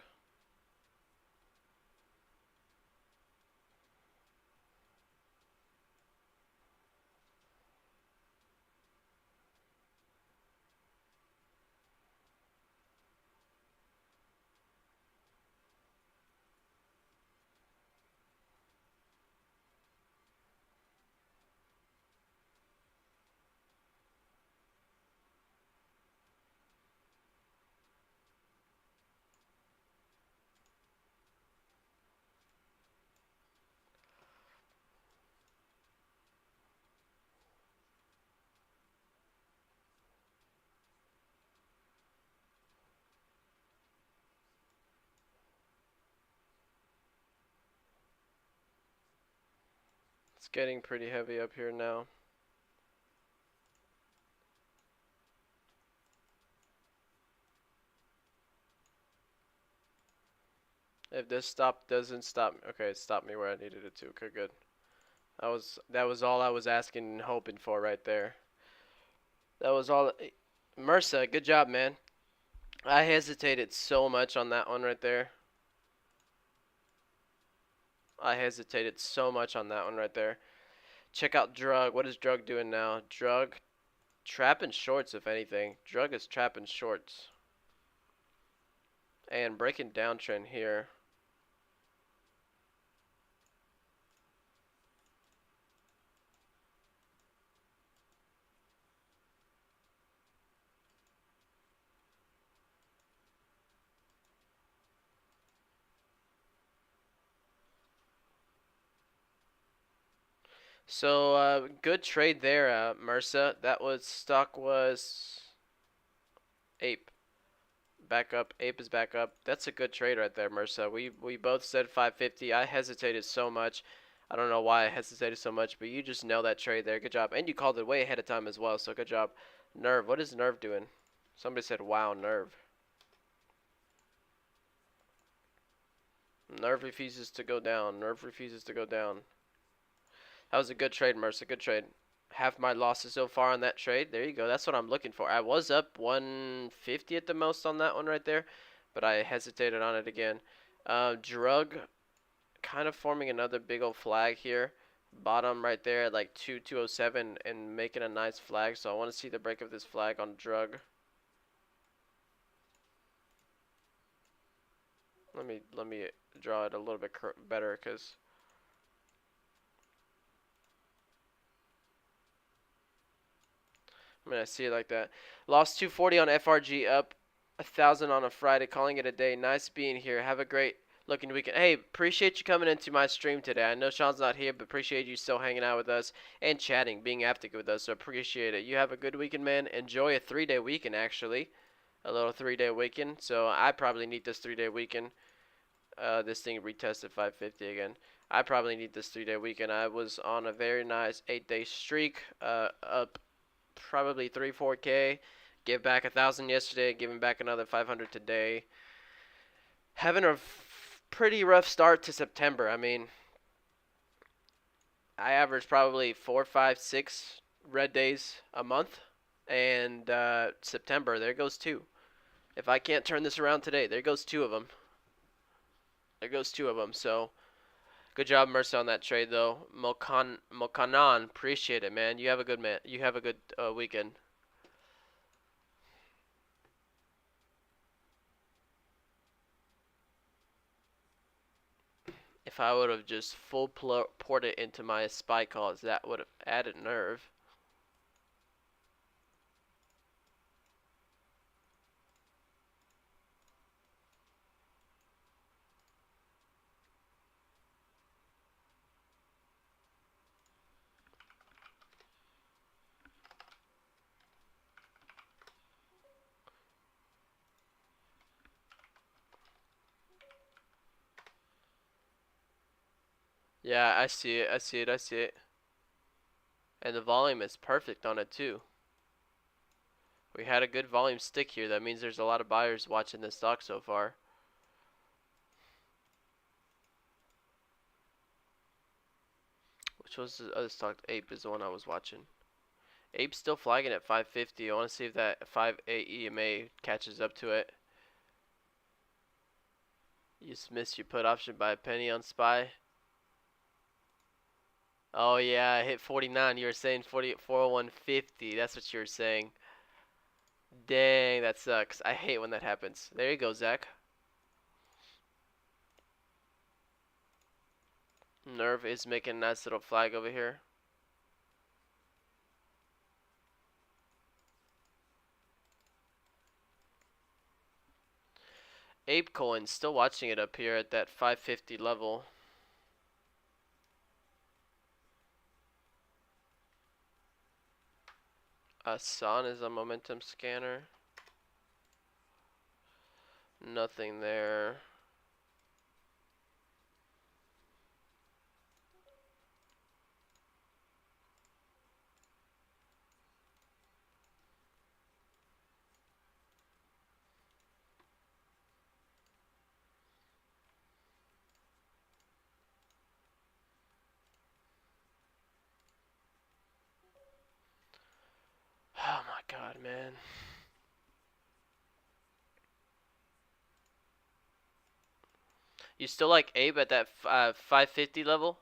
Speaker 1: It's getting pretty heavy up here now. If this stop doesn't stop, okay, it stopped me where I needed it to. Okay, good. That was all I was asking and hoping for right there. That was all. Mersa, good job, man. I hesitated so much on that one right there. I hesitated so much on that one right there. Check out Drug. What is Drug doing now? Drug trapping shorts, if anything. Drug is trapping shorts. And breaking downtrend here. So, good trade there, Mersa. That was stock was Ape. Back up. Ape is back up. That's a good trade right there, Mersa. We both said 550. I hesitated so much. I don't know why I hesitated so much, but you just nailed that trade there. Good job. And you called it way ahead of time as well, so good job. Nerve. What is Nerve doing? Somebody said, wow, Nerve. Nerve refuses to go down. Nerve refuses to go down. That was a good trade, Mercer. Good trade. Half my losses so far on that trade. There you go. That's what I'm looking for. I was up 150 at the most on that one right there, but I hesitated on it again. Drug kind of forming another big old flag here. Bottom right there at like 207 and making a nice flag. So I want to see the break of this flag on Drug. Let me draw it a little bit better because I mean, I see it like that. Lost 240 on FRG, up 1,000 on a Friday, calling it a day. Nice being here. Have a great looking weekend. Hey, appreciate you coming into my stream today. I know Sean's not here, but appreciate you still hanging out with us and chatting, being active with us. So appreciate it. You have a good weekend, man. Enjoy a 3-day weekend, actually. A little 3-day weekend. So I probably need this 3-day weekend. This thing retested 550 again. I probably need this 3-day weekend. I was on a very nice 8-day streak, up probably 3-4K. Give back 1,000 yesterday, giving back another 500 today. Having a pretty rough start to September. I mean, I average probably 4, 5, 6 red days a month, and September, there goes 2. If I can't turn this around today, there goes 2 of them. There goes 2 of them. So good job, Mercer, on that trade though. Mokanan, appreciate it, man. You have a good weekend. If I would have just full poured it into my spy calls, that would have added nerve. Yeah, I see it. I see it. I see it. And the volume is perfect on it too. We had a good volume stick here. That means there's a lot of buyers watching this stock so far. Which was the other stock? Ape is the one I was watching. Ape's still flagging at 550. I want to see if that 5.8 EMA catches up to it. You missed your put option by a penny on SPY. Oh yeah, I hit 49. You were saying 40, 401.50. That's what you were saying. Dang, that sucks. I hate when that happens. There you go, Zach. Nerve is making a nice little flag over here. Ape coin still watching it up here at that 550 level. Sun is a momentum scanner. Nothing there. Oh my god, man. You still like Ape at that 550 level?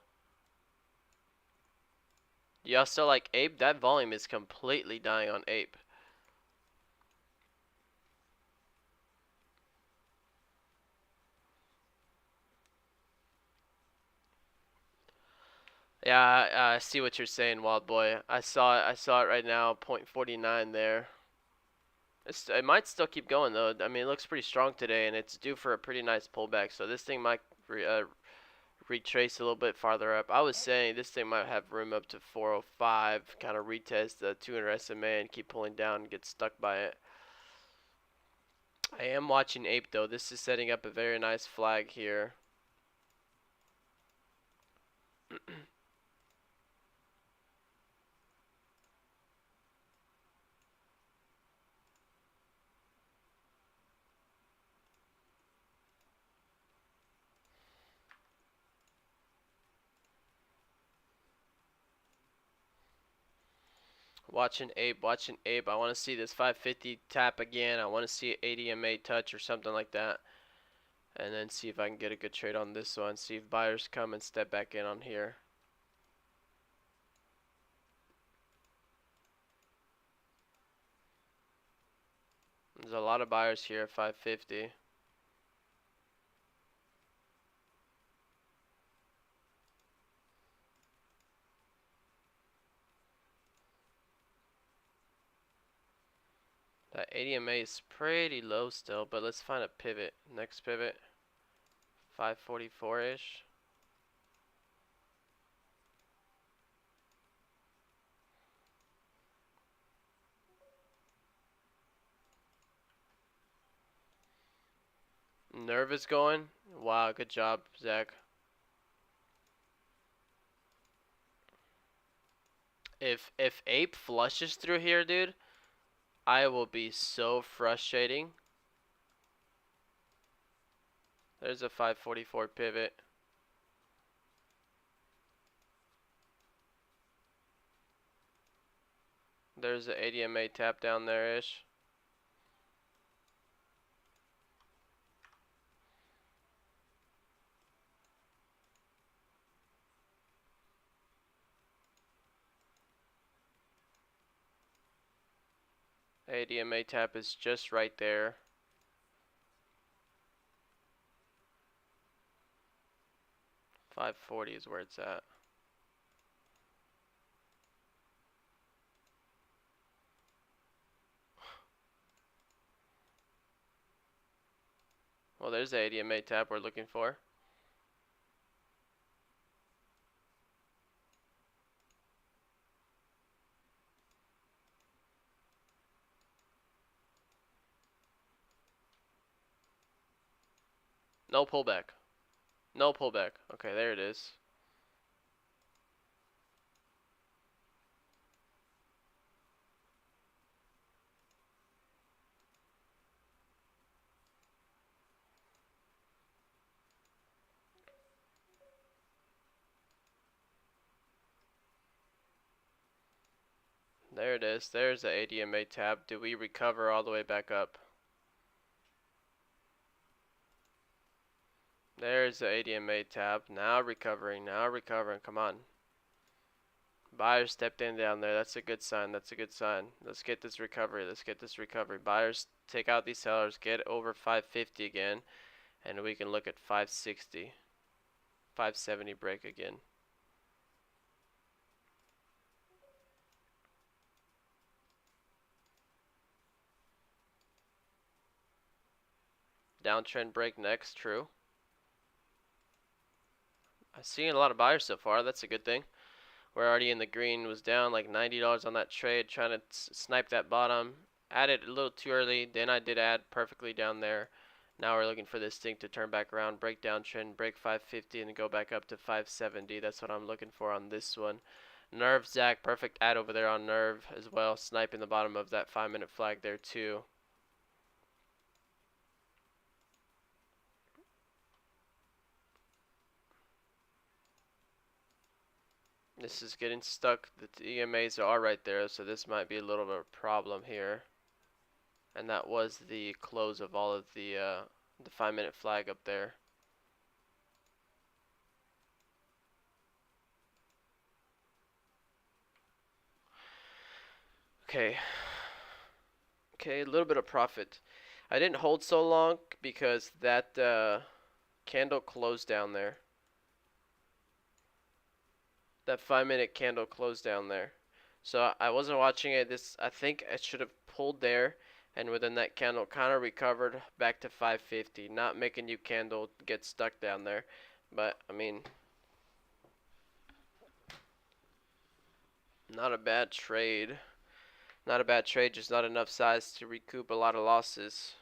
Speaker 1: Y'all still like Ape? That volume is completely dying on Ape. Yeah, I see what you're saying, Wild Boy. I saw it. I saw it right now. 0.49 there. It might still keep going though. I mean, it looks pretty strong today, and it's due for a pretty nice pullback. So this thing might retrace a little bit farther up. I was saying this thing might have room up to 405. Kind of retest the 200 SMA and keep pulling down and get stuck by it. I am watching Ape though. This is setting up a very nice flag here. Watching Ape, watching Ape. I want to see this 550 tap again. I want to see an 80 MA touch or something like that. And then see if I can get a good trade on this one. See if buyers come and step back in on here. There's a lot of buyers here at 550. That 80 MA is pretty low still, but let's find a pivot. Next pivot, 544-ish. Nerve is going. Wow, good job, Zach. If Ape flushes through here, dude, I will be so frustrating. There's a 544 pivot. There's an 80 MA tap down there-ish. ADMA tap is just right there. $540 is where it's at. Well, there's the ADMA tap we're looking for. No pullback. No pullback. Okay, there it is. There it is. There's the ADMA tab. Do we recover all the way back up? There's the ADMA tab. Now recovering. Now recovering. Come on. Buyers stepped in down there. That's a good sign. That's a good sign. Let's get this recovery. Let's get this recovery. Buyers take out these sellers. Get over 550 again. And we can look at 560. 570 break again. Downtrend break next. True. I've seen a lot of buyers so far. That's a good thing. We're already in the green. Was down like $90 on that trade, trying to snipe that bottom. Added a little too early. Then I did add perfectly down there. Now we're looking for this thing to turn back around, break downtrend, break 550, and go back up to 570. That's what I'm looking for on this one. Nerve Zach, perfect add over there on Nerve as well. Sniping the bottom of that 5-minute flag there too. This is getting stuck. The EMAs are right there, so this might be a little bit of a problem here. And that was the close of all of the 5-minute flag up there. Okay. Okay, a little bit of profit. I didn't hold so long because that candle closed down there. That 5-minute candle closed down there. So I wasn't watching it. I think I should have pulled there, and within that candle kind of recovered back to 550. Not making you candle get stuck down there, but I mean, not a bad trade. Not a bad trade, just not enough size to recoup a lot of losses.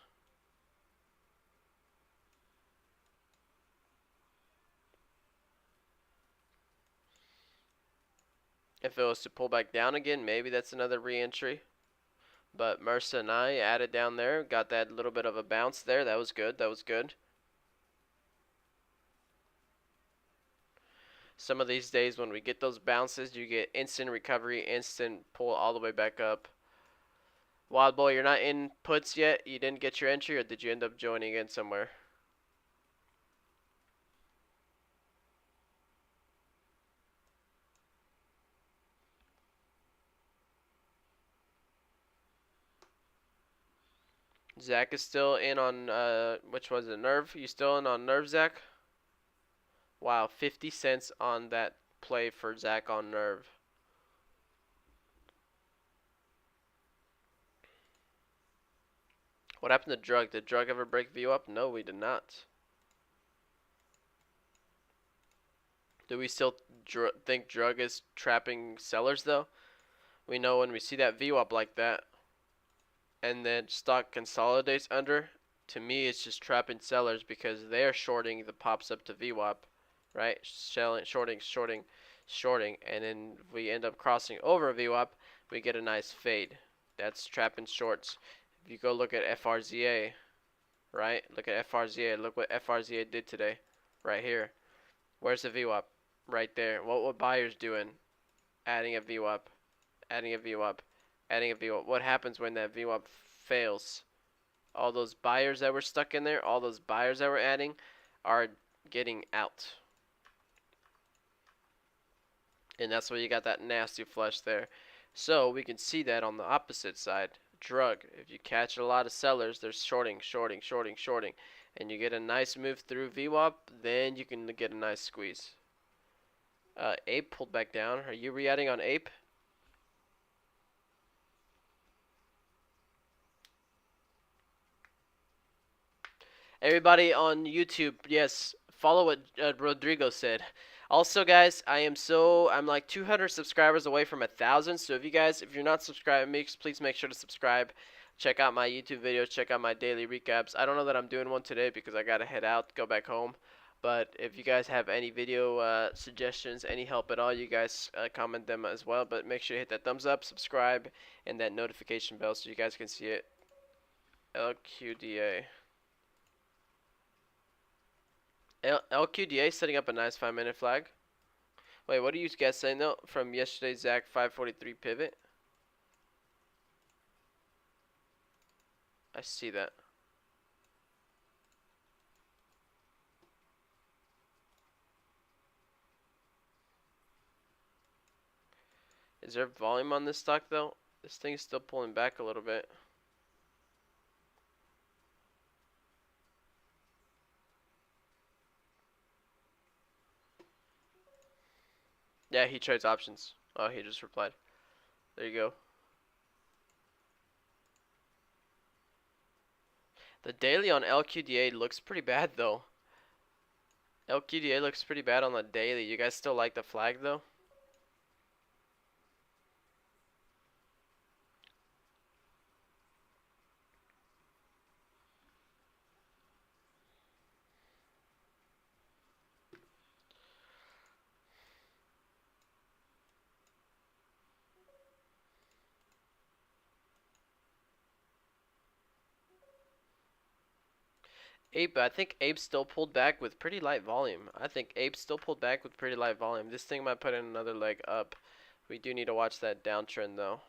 Speaker 1: If it was to pull back down again, maybe that's another re-entry. But Mersa and I added down there, got that little bit of a bounce there. That was good. That was good. Some of these days when we get those bounces, you get instant recovery, instant pull all the way back up. Wild Boy, you're not in puts yet? You didn't get your entry, or did you end up joining in somewhere? Zach is still in on, which was it, Nerve? You still in on Nerve, Zach? Wow, 50 cents on that play for Zach on Nerve. What happened to Drug? Did Drug ever break view up? No, we did not. Do we still think Drug is trapping sellers, though? We know when we see that view up like that, and then stock consolidates under, to me it's just trapping sellers because they're shorting the pops up to VWAP, right? Shorting, and then we end up crossing over VWAP, we get a nice fade. That's trapping shorts. If you go look at FRZA, right? Look at FRZA. Look what FRZA did today, right here. Where's the VWAP? Right there. What were buyers doing? Adding a VWAP, adding a VWAP, adding a VWAP. What happens when that VWAP fails? All those buyers that were stuck in there, all those buyers that were adding, are getting out. And that's why you got that nasty flush there. So we can see that on the opposite side. Drug, if you catch a lot of sellers, they're shorting, and you get a nice move through VWAP, then you can get a nice squeeze. Ape pulled back down. Are you re-adding on Ape? Everybody on YouTube, yes, follow what Rodrigo said. Also, guys, I'm like 200 subscribers away from 1,000. So if you're not subscribed, please make sure to subscribe. Check out my YouTube videos. Check out my daily recaps. I don't know that I'm doing one today because I gotta head out, go back home. But if you guys have any video suggestions, any help at all, you guys comment them as well. But make sure you hit that thumbs up, subscribe, and that notification bell so you guys can see it. LQDA. LQDA setting up a nice 5-minute flag. Wait, what are you guys saying though? From yesterday's Zach 543 pivot? I see that. Is there volume on this stock though? This thing's still pulling back a little bit. Yeah, he trades options. Oh, he just replied. There you go. The daily on LQDA looks pretty bad though. LQDA looks pretty bad on the daily. You guys still like the flag though? Ape, I think Ape still pulled back with pretty light volume. I think Ape still pulled back with pretty light volume. This thing might put in another leg up. We do need to watch that downtrend though.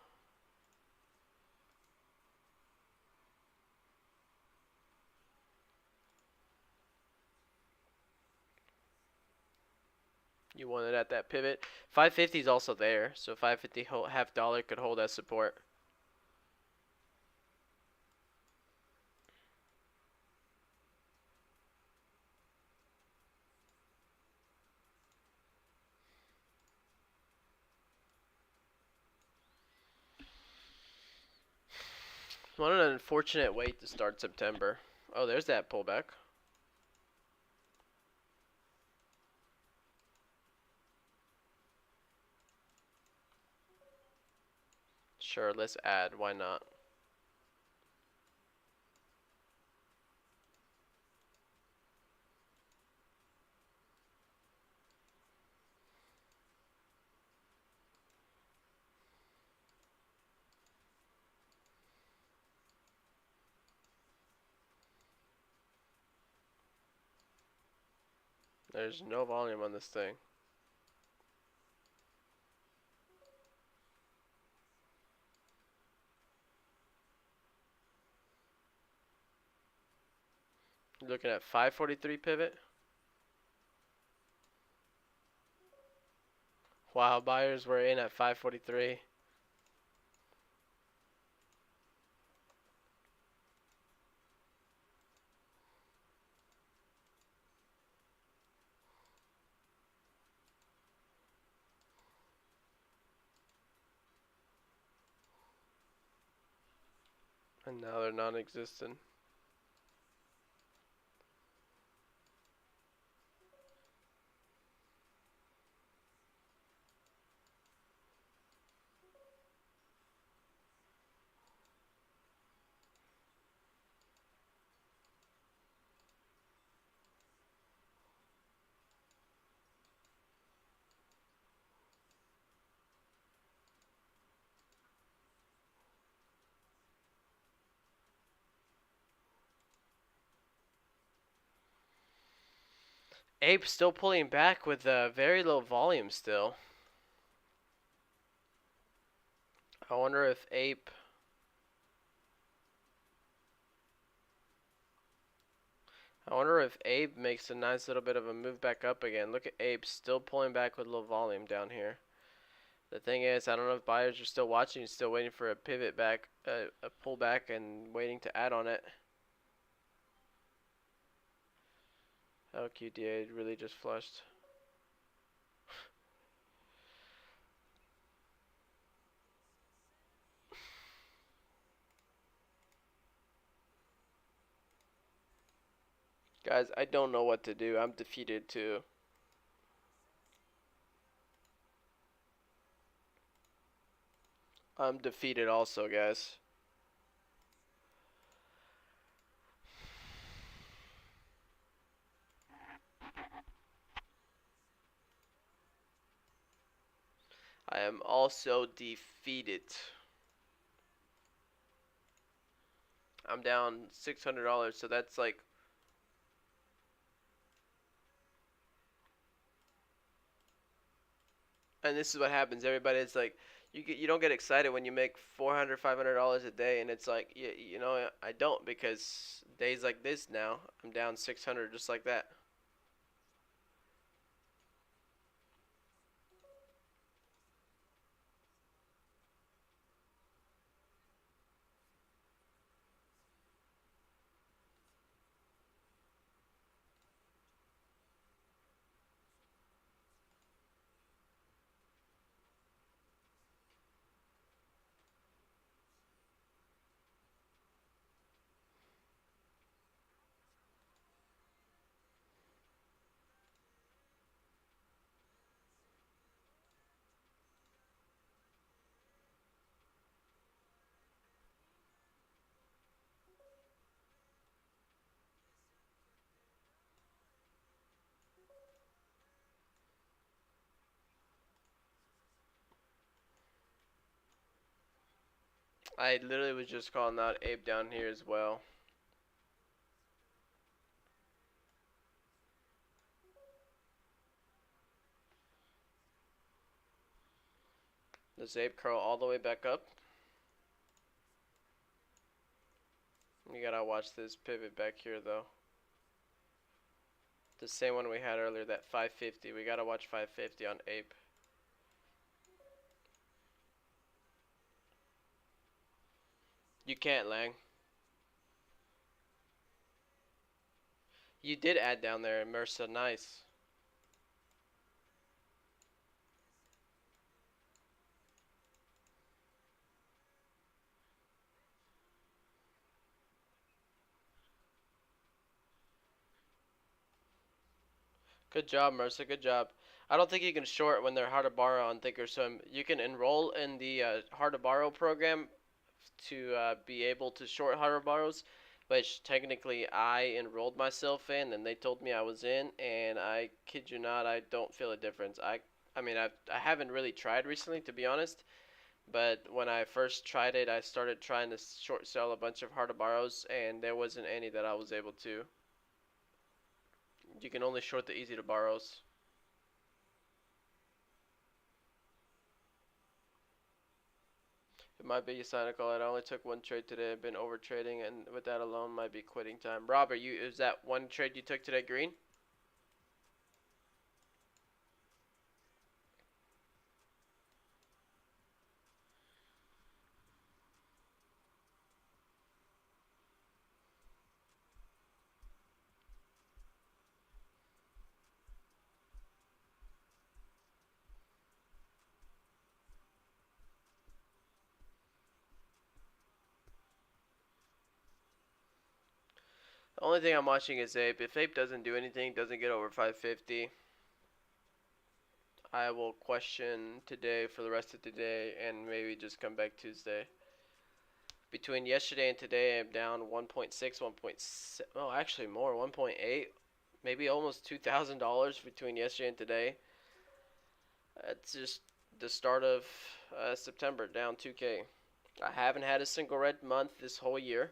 Speaker 1: You want it at that pivot. 550 is also there, so 550 half dollar could hold as support. What an unfortunate wait to start September. Oh, there's that pullback. Sure, let's add. Why not? There's no volume on this thing. You're looking at 543 pivot. Wow, buyers were in at 543. And now they're non-existent. Ape still pulling back with very low volume still. I wonder if Ape... I wonder if Ape makes a nice little bit of a move back up again. Look at Ape still pulling back with low volume down here. The thing is, I don't know if buyers are still watching, still waiting for a pivot back, a pullback, and waiting to add on it. LQDA really just flushed. Guys, I don't know what to do. I'm defeated too. I'm defeated also, guys. I am also defeated. I'm down $600, so that's like... And this is what happens. Everybody's like, You don't get excited when you make $400, $500 a day, and it's like you know I don't, because days like this now I'm down 600 just like that. I literally was just calling out Abe down here as well. Does Abe curl all the way back up? You gotta watch this pivot back here though. The same one we had earlier, that 550. We gotta watch 550 on Ape. You can't, Lang. You did add down there, Mersa. Nice. Good job, Mersa. Good job. I don't think you can short when they're hard to borrow on Thinkorswim. You can enroll in the hard to borrow program to be able to short hard to borrows, which technically I enrolled myself in, and they told me I was in, and I kid you not, I don't feel a difference. I mean, I haven't really tried recently, to be honest. But when I first tried it, I started trying to short sell a bunch of hard to borrows, and there wasn't any that I was able to. You can only short the easy to borrows. It might be a sign of call. I only took one trade today. I've been over trading, and with that alone, might be quitting time. Robert, is that one trade you took today green? The only thing I'm watching is Ape. If Ape doesn't do anything, doesn't get over 550, I will question today for the rest of today, and maybe just come back Tuesday. Between yesterday and today, I'm down 1.6, 1.7, oh, actually more, 1.8, maybe almost $2,000 between yesterday and today. It's just the start of September, down 2K. I haven't had a single red month this whole year.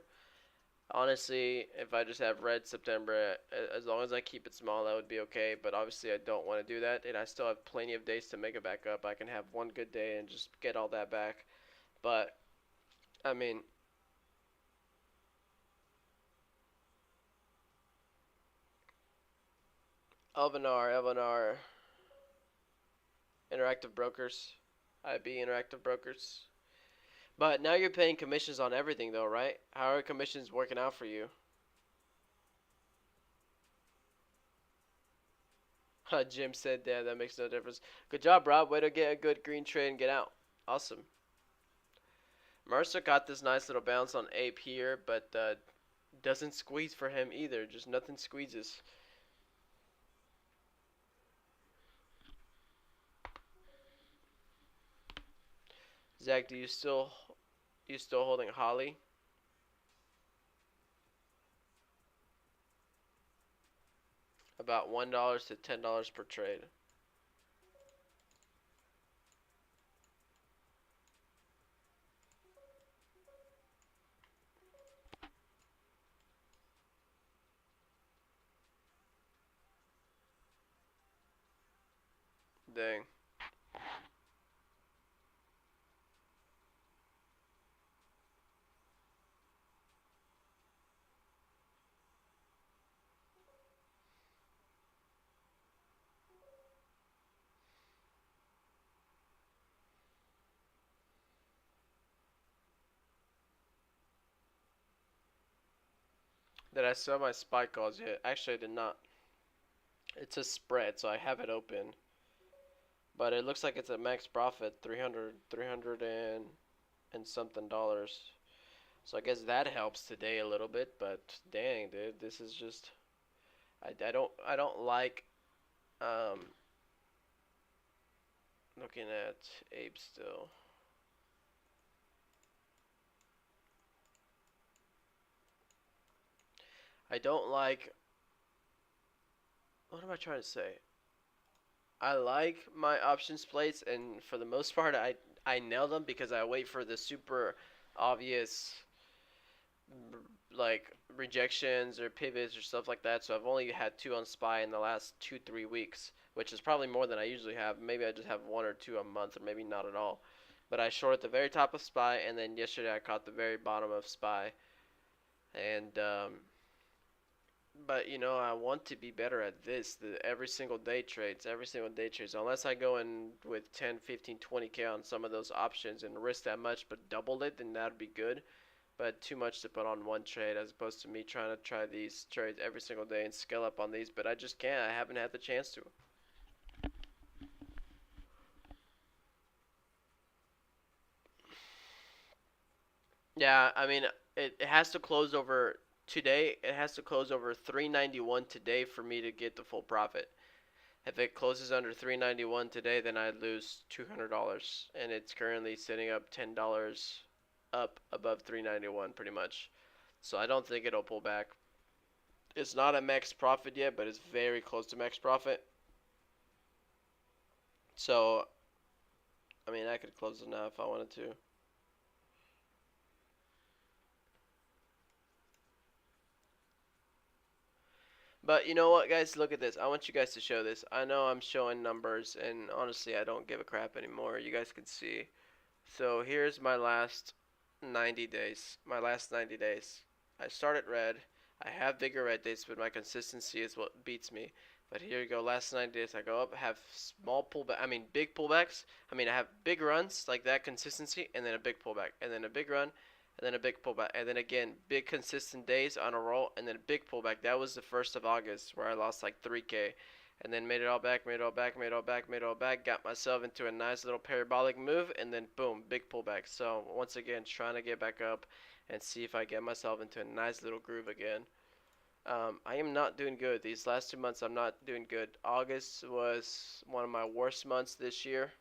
Speaker 1: Honestly, if I just have red September, as long as I keep it small, that would be okay. But obviously, I don't want to do that, and I still have plenty of days to make it back up. I can have one good day and just get all that back. But I mean, Elvenar, Interactive Brokers, IB Interactive Brokers. But now you're paying commissions on everything, though, right? How are commissions working out for you? Jim said, "Yeah, that makes no difference." Good job, Rob. Way to get a good green trade and get out. Awesome. Mercer got this nice little bounce on Ape here, but doesn't squeeze for him either. Just nothing squeezes. Zach, do you still holding Holly? About $1 to $10 per trade. Dang. Did I sell my spy calls yet? Actually, I did not. It's a spread, so I have it open. But it looks like it's a max profit, 300 and something dollars. So I guess that helps today a little bit, but dang, dude, this is just I don't like um looking at Abe still. I don't like what am I trying to say? I like my options plays, and for the most part I nail them because I wait for the super obvious like rejections or pivots or stuff like that. So I've only had two on spy in the last 2-3 weeks, which is probably more than I usually have. Maybe I just have one or two a month, or maybe not at all. But I short at the very top of spy, and then yesterday I caught the very bottom of spy. And but I want to be better at this. The every single day trades, every single day trades. Unless I go in with 10, 15, 20k on some of those options and risk that much, but double it, then that'd be good. But too much to put on one trade as opposed to me trying to try these trades every single day and scale up on these. But I just can't. I haven't had the chance to. Yeah, I mean, it has to close over today. It has to close over 391 today for me to get the full profit. If it closes under 391 today, then I lose $200, and it's currently sitting up $10 up above 391 pretty much. So I don't think it'll pull back. It's not a max profit yet, but it's very close to max profit. So I mean, I could close it now if I wanted to. But you know what, guys? Look at this. I want you guys to show this. I know I'm showing numbers, and honestly, I don't give a crap anymore. You guys can see. So here's my last 90 days. My last 90 days. I started red. I have bigger red days, but my consistency is what beats me. But here you go. Last 90 days, I go up, have small pullback. I mean, big pullbacks. I mean, I have big runs like that consistency, and then a big pullback, and then a big run, and then a big pullback, and then again big consistent days on a roll, and then a big pullback. That was the 1st of August where I lost like 3k, and then made it all back, made it all back, made it all back, made it all back. Got myself into a nice little parabolic move, and then boom, big pullback. So once again, trying to get back up and see if I get myself into a nice little groove again. I am not doing good. These last 2 months, I'm not doing good. August was one of my worst months this year.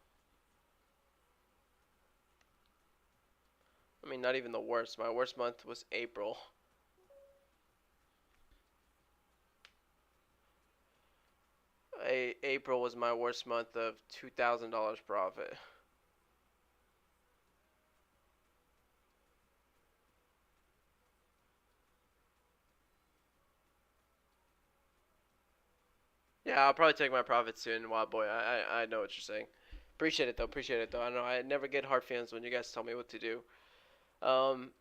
Speaker 1: I mean, not even the worst. My worst month was April. April was my worst month of $2,000 profit. Yeah, I'll probably take my profit soon, Wild Boy. I know what you're saying. Appreciate it though. Appreciate it though. I know I never get hard feelings when you guys tell me what to do. Um,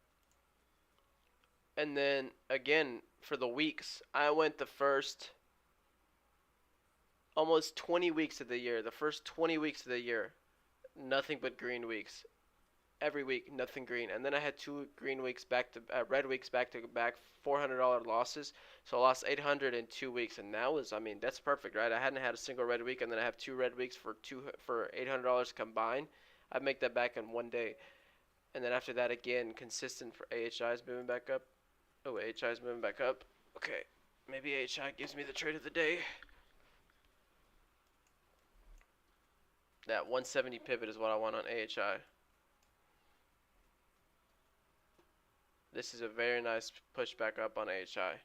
Speaker 1: and then again for the weeks, I went the first almost 20 weeks of the year. The first 20 weeks of the year, nothing but green weeks. Every week, nothing green. And then I had two green weeks back to red weeks back to back, $400 losses. So I lost 800 in 2 weeks, and that was, I mean, that's perfect, right? I hadn't had a single red week, and then I have two red weeks for $800 combined. I'd make that back in one day. And then after that, again, consistent for AHI's moving back up. Oh, AHI's moving back up. Okay, maybe AHI gives me the trade of the day. That 170 pivot is what I want on AHI. This is a very nice push back up on AHI.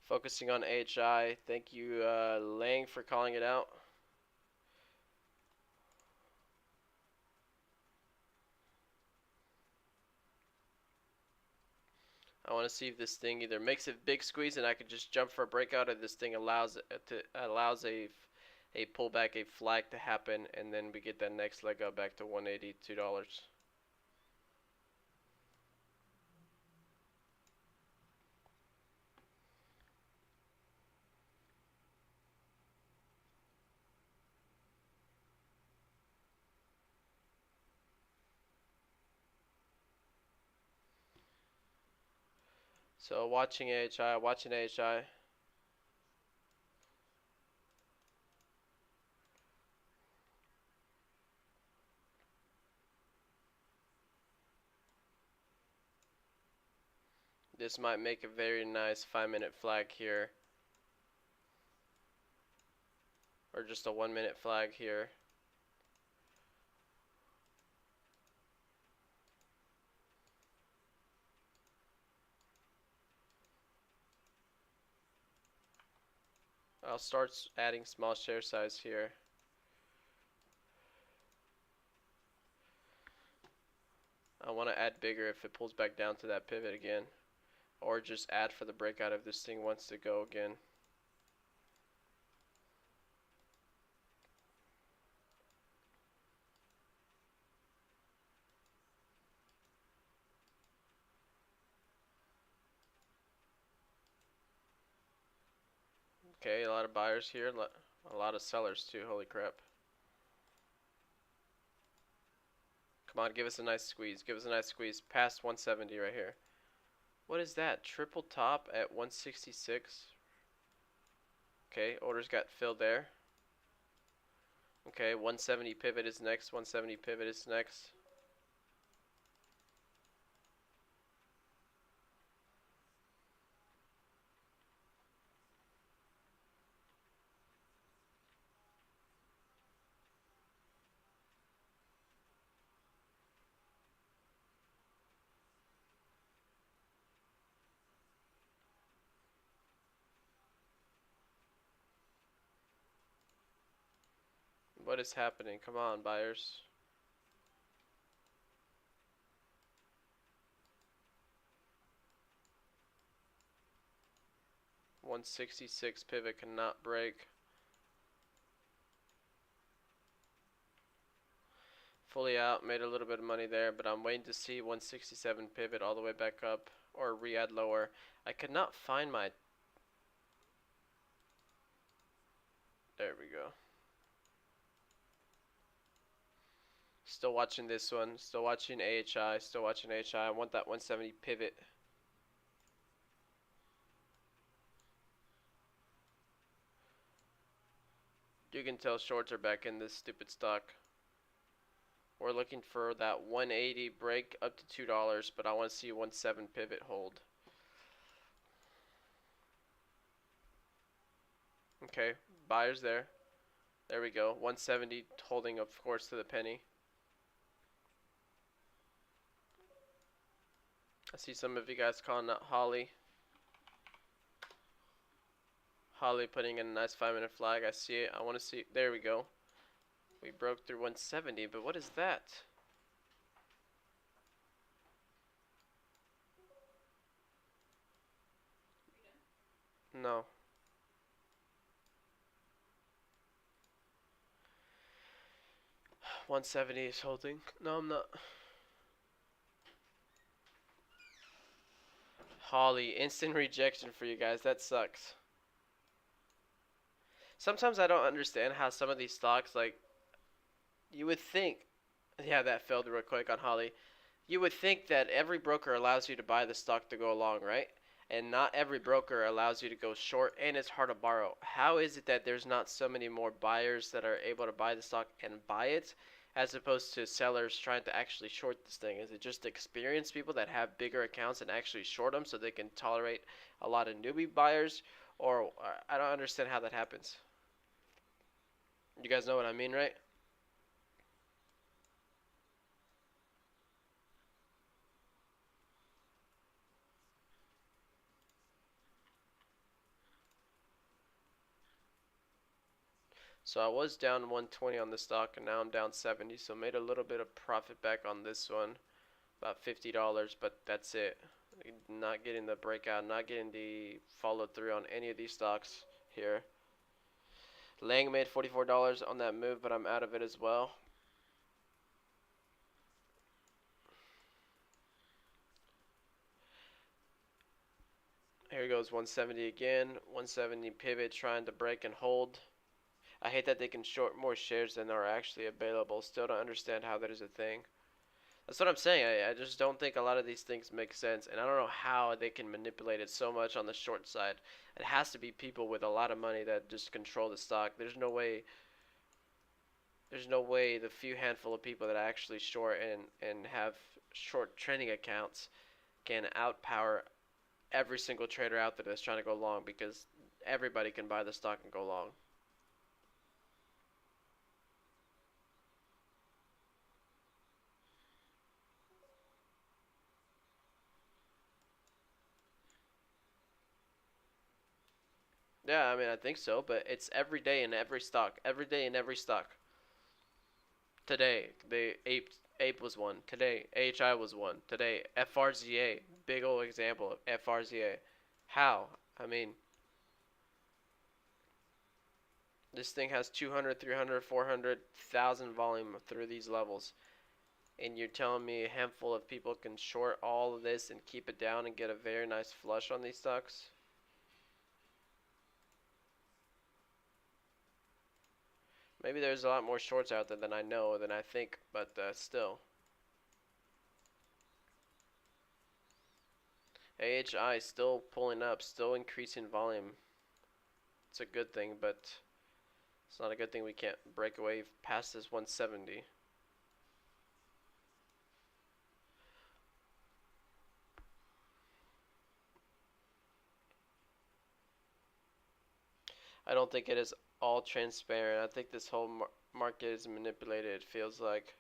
Speaker 1: Focusing on AHI. Thank you, Lang, for calling it out. I want to see if this thing either makes a big squeeze and I can just jump for a breakout, or this thing allows a pullback, a flag to happen, and then we get that next leg up back to $182. So watching AHI, watching AHI. This might make a very nice 5-minute flag here. Or just a 1-minute flag here. I'll start adding small share size here. I want to add bigger if it pulls back down to that pivot again. Or just add for the breakout if this thing wants to go again. Okay, a lot of buyers here, a lot of sellers too, holy crap. Come on, give us a nice squeeze, give us a nice squeeze, past 170 right here. What is that, triple top at 166? Okay, orders got filled there. Okay, 170 pivot is next, 170 pivot is next. What is happening? Come on, buyers. $166 pivot cannot break. Fully out, made a little bit of money there, but I'm waiting to see 167 pivot all the way back up or re-add lower. I could not find my... There we go. Still watching this one, still watching AHI, still watching AHI. I want that 170 pivot. You can tell shorts are back in this stupid stock. We're looking for that 180 break up to $2, but I want to see 1.7 pivot hold. Okay, buyers there. There we go. 170 holding, of course, to the penny. I see some of you guys calling that Holly. Holly putting in a nice 5-minute flag. I see it. I want to see. There we go. We broke through 170, but what is that? No. $170 is holding. No, I'm not. Holly, instant rejection for you guys. That sucks. Sometimes I don't understand how some of these stocks, like, you would think, yeah, that failed real quick on Holly. You would think that every broker allows you to buy the stock to go along, right? And not every broker allows you to go short, and it's hard to borrow. How is it that there's not so many more buyers that are able to buy the stock and buy it, as opposed to sellers trying to actually short this thing? Is it just experienced people that have bigger accounts and actually short them so they can tolerate a lot of newbie buyers? Or I don't understand how that happens. You guys know what I mean, right? So I was down 120 on the stock, and now I'm down 70. So made a little bit of profit back on this one, about $50, but that's it. Not getting the breakout, not getting the follow through on any of these stocks here. Lang made $44 on that move, but I'm out of it as well. Here goes 170 again. 170 pivot trying to break and hold. I hate that they can short more shares than are actually available. Still don't understand how that is a thing. That's what I'm saying. I just don't think a lot of these things make sense, and I don't know how they can manipulate it so much on the short side. It has to be people with a lot of money that just control the stock. There's no way. There's no way the few handful of people that actually short and have short trading accounts can outpower every single trader out there that's trying to go long, because everybody can buy the stock and go long. Yeah, I mean, I think so, but it's every day in every stock. Every day in every stock. Today, Ape was one. Today, AHI was one. Today, FRZA, big old example of FRZA. How? I mean, this thing has 200, 300, 400,000 volume through these levels. And you're telling me a handful of people can short all of this and keep it down and get a very nice flush on these stocks? Maybe there's a lot more shorts out there than I know, than I think, but still. AHI still pulling up, still increasing volume. It's a good thing, but it's not a good thing we can't break away past this 170. I don't think it is all transparent. I think this whole market is manipulated, it feels like.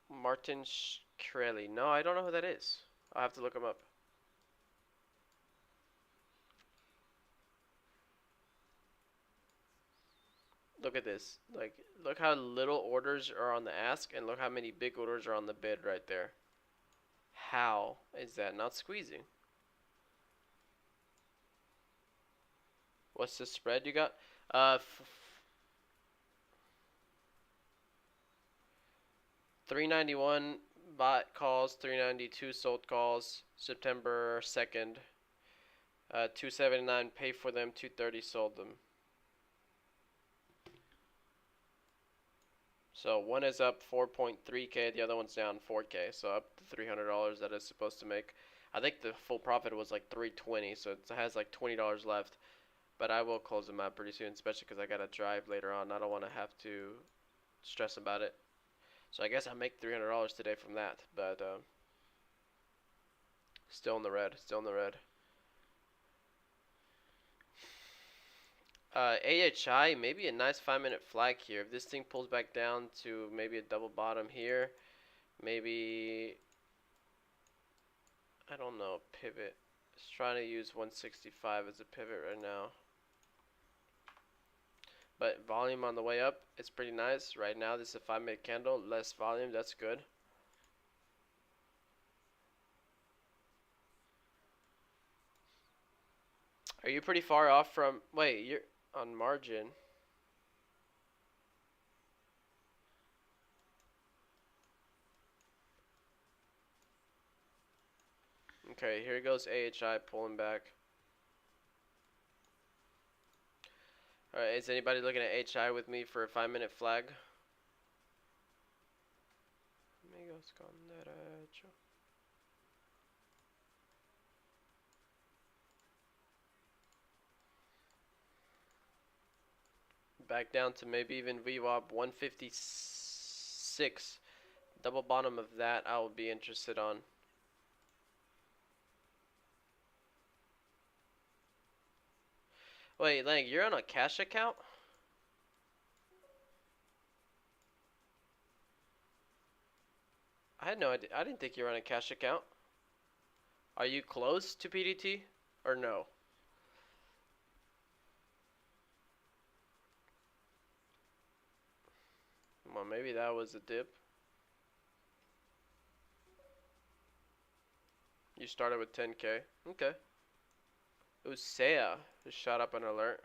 Speaker 1: Martin Shkreli. No, I don't know who that is. I'll have to look him up. Look at this. Like, look how little orders are on the ask, and look how many big orders are on the bid right there. How is that not squeezing? What's the spread you got? 391 bought calls, 392 sold calls. September 2nd. 279 paid for them, 230 sold them. So one is up 4.3K, the other one's down 4K, so up to $300 that it's supposed to make. I think the full profit was like 320, so it has like $20 left. But I will close them out pretty soon, especially because I gotta drive later on. I don't want to have to stress about it. So I guess I make $300 today from that, but still in the red, still in the red. AHI, maybe a nice 5-minute flag here. If this thing pulls back down to maybe a double bottom here, maybe, I don't know, pivot. Just trying to use 165 as a pivot right now. But volume on the way up, it's pretty nice. Right now, this is a 5-minute candle, less volume, that's good. Are you pretty far off from, wait, you're on margin. Okay, here goes AHI pulling back. Alright, is anybody looking at HI with me for a 5-minute flag? Amigos con derecho. Back down to maybe even VWAP 156. Double bottom of that I will be interested on. Wait, Lang, you're on a cash account? I had no idea. I didn't think you were on a cash account. Are you close to PDT or no? Well, maybe that was a dip. You started with 10K. Okay. Usea just shot up an alert.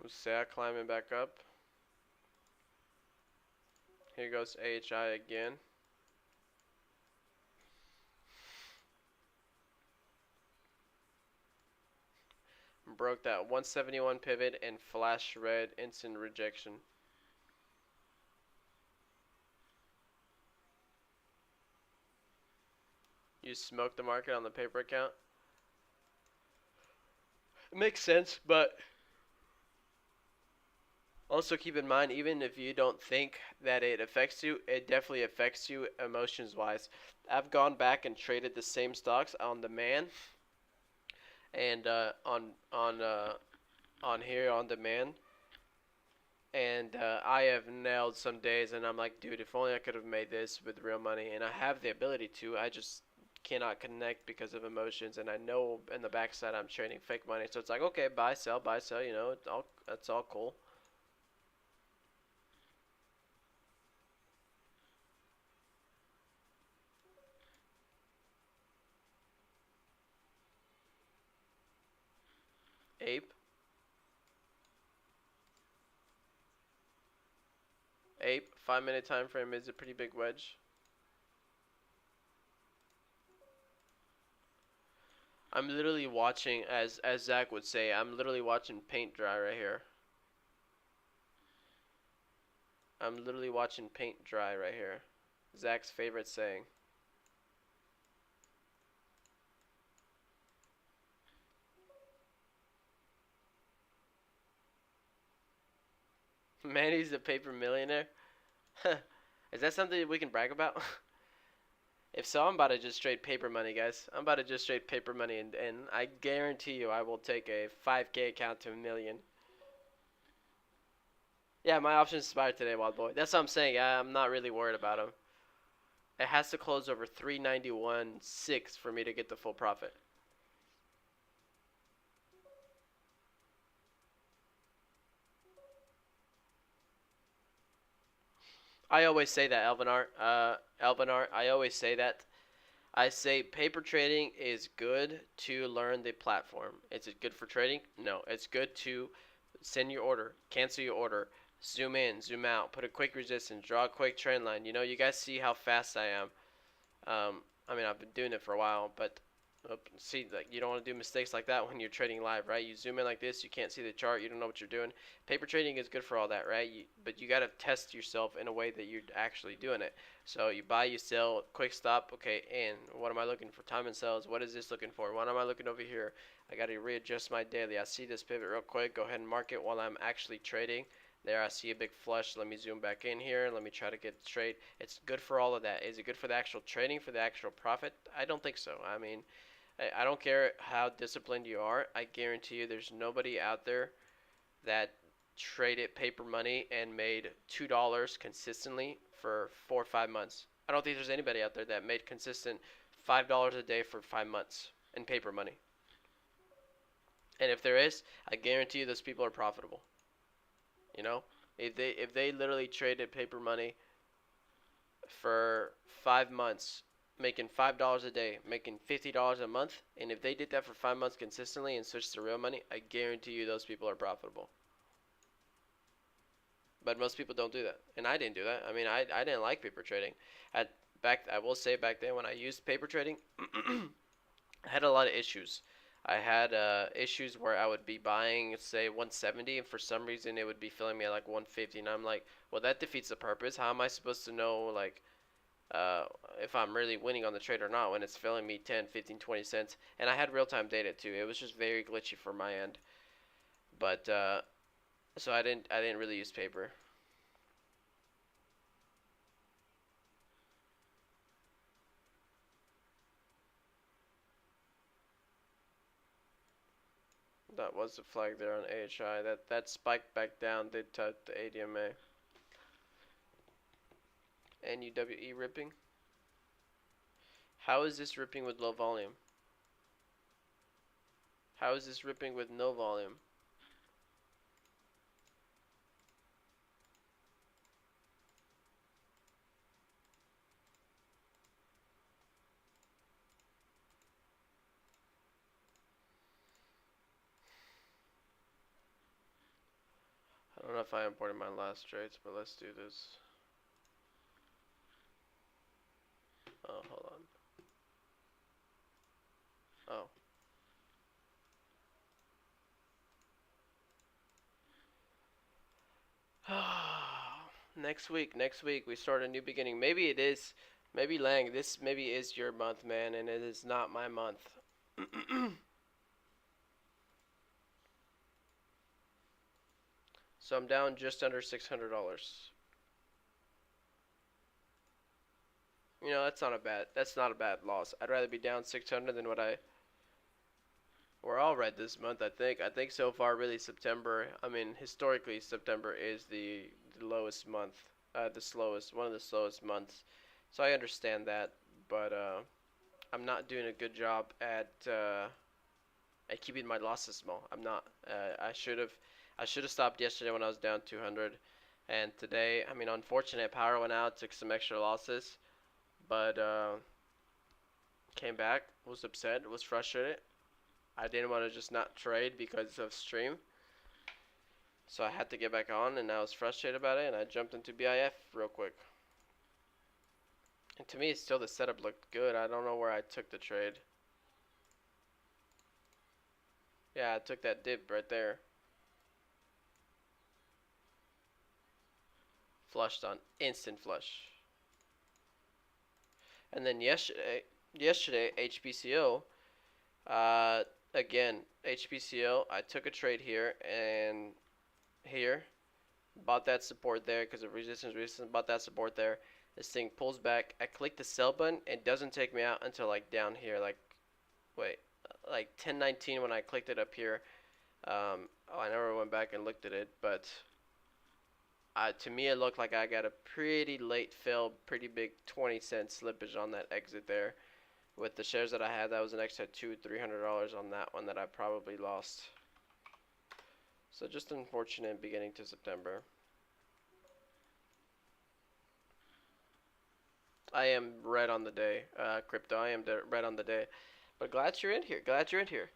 Speaker 1: Usea climbing back up. Here goes AHI again. broke that 171 pivot and flash red instant rejection. You smoked the market on the paper account. It makes sense, but also keep in mind, even if you don't think that it affects you, it definitely affects you emotions wise. I've gone back and traded the same stocks on the man and on here on demand, and I have nailed some days, and I'm like, dude, if only I could have made this with real money, and I have the ability to. I just cannot connect because of emotions, and I know in the backside I'm trading fake money, so it's like, okay, buy, sell, buy, sell. You know, it's all cool. Ape, ape, 5 minute time frame is a pretty big wedge. I'm literally watching, as Zach would say, I'm literally watching paint dry right here. I'm literally watching paint dry right here. Zach's favorite saying. Manny's a paper millionaire. Is that something we can brag about? If so, I'm about to just straight paper money, guys. I'm about to just straight paper money, and I guarantee you I will take a 5K account to a million. Yeah, my options expired today, wild boy. That's what I'm saying. I'm not really worried about them. It has to close over 391.6 for me to get the full profit. I always say that, Alvinar. Alvinar, I always say that. I say paper trading is good to learn the platform. Is it good for trading? No. It's good to send your order, cancel your order, zoom in, zoom out, put a quick resistance, draw a quick trend line. You know, you guys see how fast I am. I mean, I've been doing it for a while, but see, like, you don't want to do mistakes like that when you're trading live, right? You zoom in like this, you can't see the chart, you don't know what you're doing. Paper trading is good for all that, right? But you got to test yourself in a way that you're actually doing it. So you buy, you sell, quick stop, okay, and what am I looking for? Time and sells, what is this looking for? What am I looking over here? I got to readjust my daily. I see this pivot real quick, go ahead and mark it while I'm actually trading. There, I see a big flush. Let me zoom back in here. Let me try to get straight. It's good for all of that. Is it good for the actual trading, for the actual profit? I don't think so. I mean, I don't care how disciplined you are. I guarantee you there's nobody out there that traded paper money and made $2 consistently for 4 or 5 months. I don't think there's anybody out there that made consistent $5 a day for 5 months in paper money. And if there is, I guarantee you those people are profitable. You know, if they literally traded paper money for 5 months, making $5 a day, making $50 a month, and if they did that for 5 months consistently and switched to real money, I guarantee you those people are profitable. But most people don't do that, and I didn't do that. I mean, I didn't like paper trading. I will say back then when I used paper trading, I had a lot of issues. I had issues where I would be buying, say, 170, and for some reason it would be filling me at like 150, and I'm like, well, that defeats the purpose. How am I supposed to know, like, uh, if I'm really winning on the trade or not when it's filling me 10, 15, 20 cents? And I had real-time data too. It was just very glitchy from my end. But so I didn't really use paper. That was the flag there on AHI. That spiked back down did touch the ADMA. NUWE ripping. How is this ripping with low volume? How is this ripping with no volume? I don't know if I imported my last trades, but let's do this. Oh, hold on. Oh. Next week we start a new beginning. Maybe it is, maybe Lang, this maybe is your month, man, and it is not my month. So I'm down just under $600. You know, that's not a bad loss. I'd rather be down 600 than what I. We're all red this month, I think. I think so far, really September. I mean, historically, September is the lowest month, the slowest, one of the slowest months. So I understand that, but I'm not doing a good job at keeping my losses small. I'm not. I should have stopped yesterday when I was down 200, and today, I mean, unfortunate power went out, took some extra losses, but came back, was upset, was frustrated. I didn't want to just not trade because of stream, so I had to get back on, and I was frustrated about it, and I jumped into BIF real quick. And to me, still the setup looked good. I don't know where I took the trade. Yeah, I took that dip right there. Flushed on instant flush. And then yesterday HPCO, uh, again HPCO. I took a trade here and here, bought that support there because of resistance. Bought that support there. This thing pulls back. I click the sell button. It doesn't take me out until like down here. Like, wait, like 10:19 when I clicked it up here. Oh, I never went back and looked at it, but to me it looked like I got a pretty late fill, pretty big 20-cent slippage on that exit there. With the shares that I had, that was an extra $200-300 on that one that I probably lost. So just unfortunate beginning to September. I am red on the day, crypto. I am red on the day. But glad you're in here. Glad you're in here.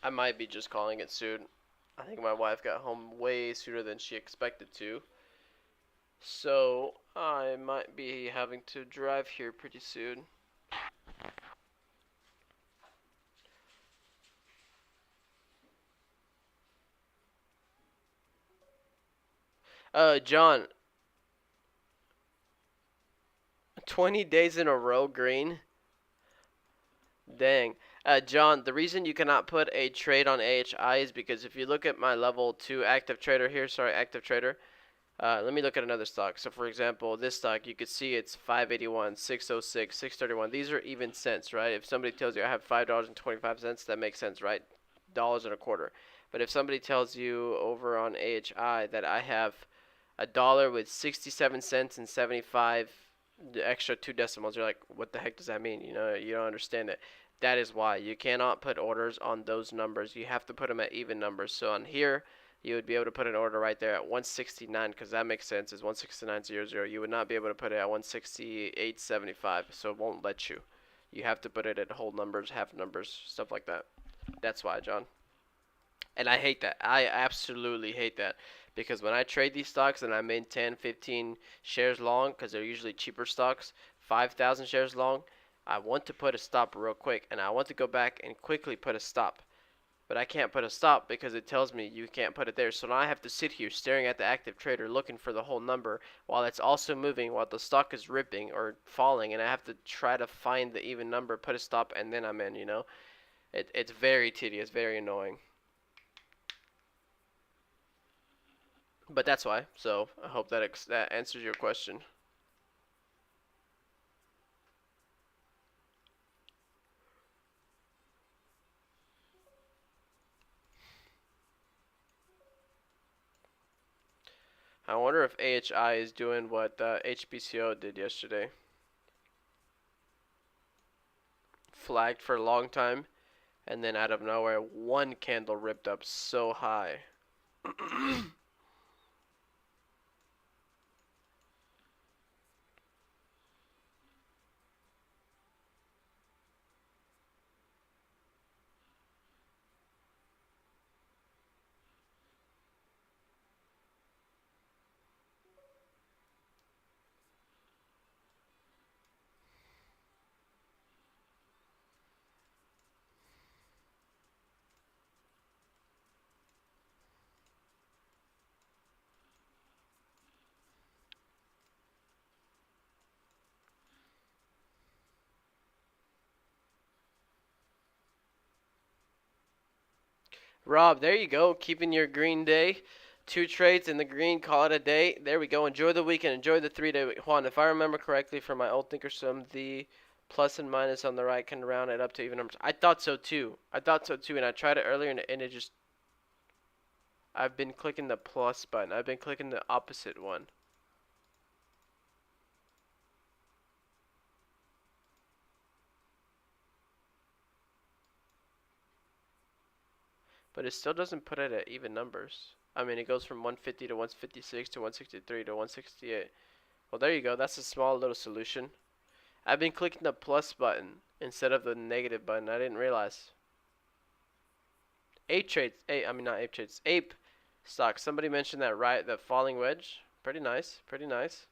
Speaker 1: I might be just calling it soon. I think my wife got home way sooner than she expected to. So I might be having to drive here pretty soon. John, 20 days in a row green? Dang. John, the reason you cannot put a trade on AHI is because if you look at my level 2 active trader here, sorry, active trader, let me look at another stock. So, for example, this stock, you could see it's 581, 606, 631. These are even cents, right? If somebody tells you I have $5.25, that makes sense, right? Dollars and a quarter. But if somebody tells you over on AHI that I have a dollar with 67 cents and 75 the extra two decimals, you're like, what the heck does that mean? You know, you don't understand it. That is why you cannot put orders on those numbers. You have to put them at even numbers. So on here, you would be able to put an order right there at 169 because that makes sense. Is 169.00. You would not be able to put it at 168.75, so it won't let you. You have to put it at whole numbers, half numbers, stuff like that. That's why, John. And I hate that. I absolutely hate that because when I trade these stocks and I'm in 10, 15 shares long because they're usually cheaper stocks, 5,000 shares long, I want to put a stop real quick and I want to go back and quickly put a stop. But I can't put a stop because it tells me you can't put it there. So now I have to sit here staring at the active trader looking for the whole number while it's also moving, while the stock is ripping or falling, and I have to try to find the even number, put a stop, and then I'm in, you know? It's very tedious, very annoying. But that's why. So I hope that that answers your question. I wonder if AHI is doing what HBCO did yesterday. Flagged for a long time, and then out of nowhere, one candle ripped up so high. Rob, there you go. Keeping your green day. 2 trades in the green. Call it a day. There we go. Enjoy the weekend. Enjoy the 3-day week. Juan, if I remember correctly from my old Thinkorswim, the plus and minus on the right can round it up to even numbers. I thought so too. And I tried it earlier, and it just. I've been clicking the plus button. I've been clicking the opposite one. But it still doesn't put it at even numbers. I mean, it goes from 150 to 156 to 163 to 168. Well, there you go. That's a small little solution. I've been clicking the plus button instead of the negative button. I didn't realize. Ape stock. Somebody mentioned that, right? That falling wedge. Pretty nice. Pretty nice.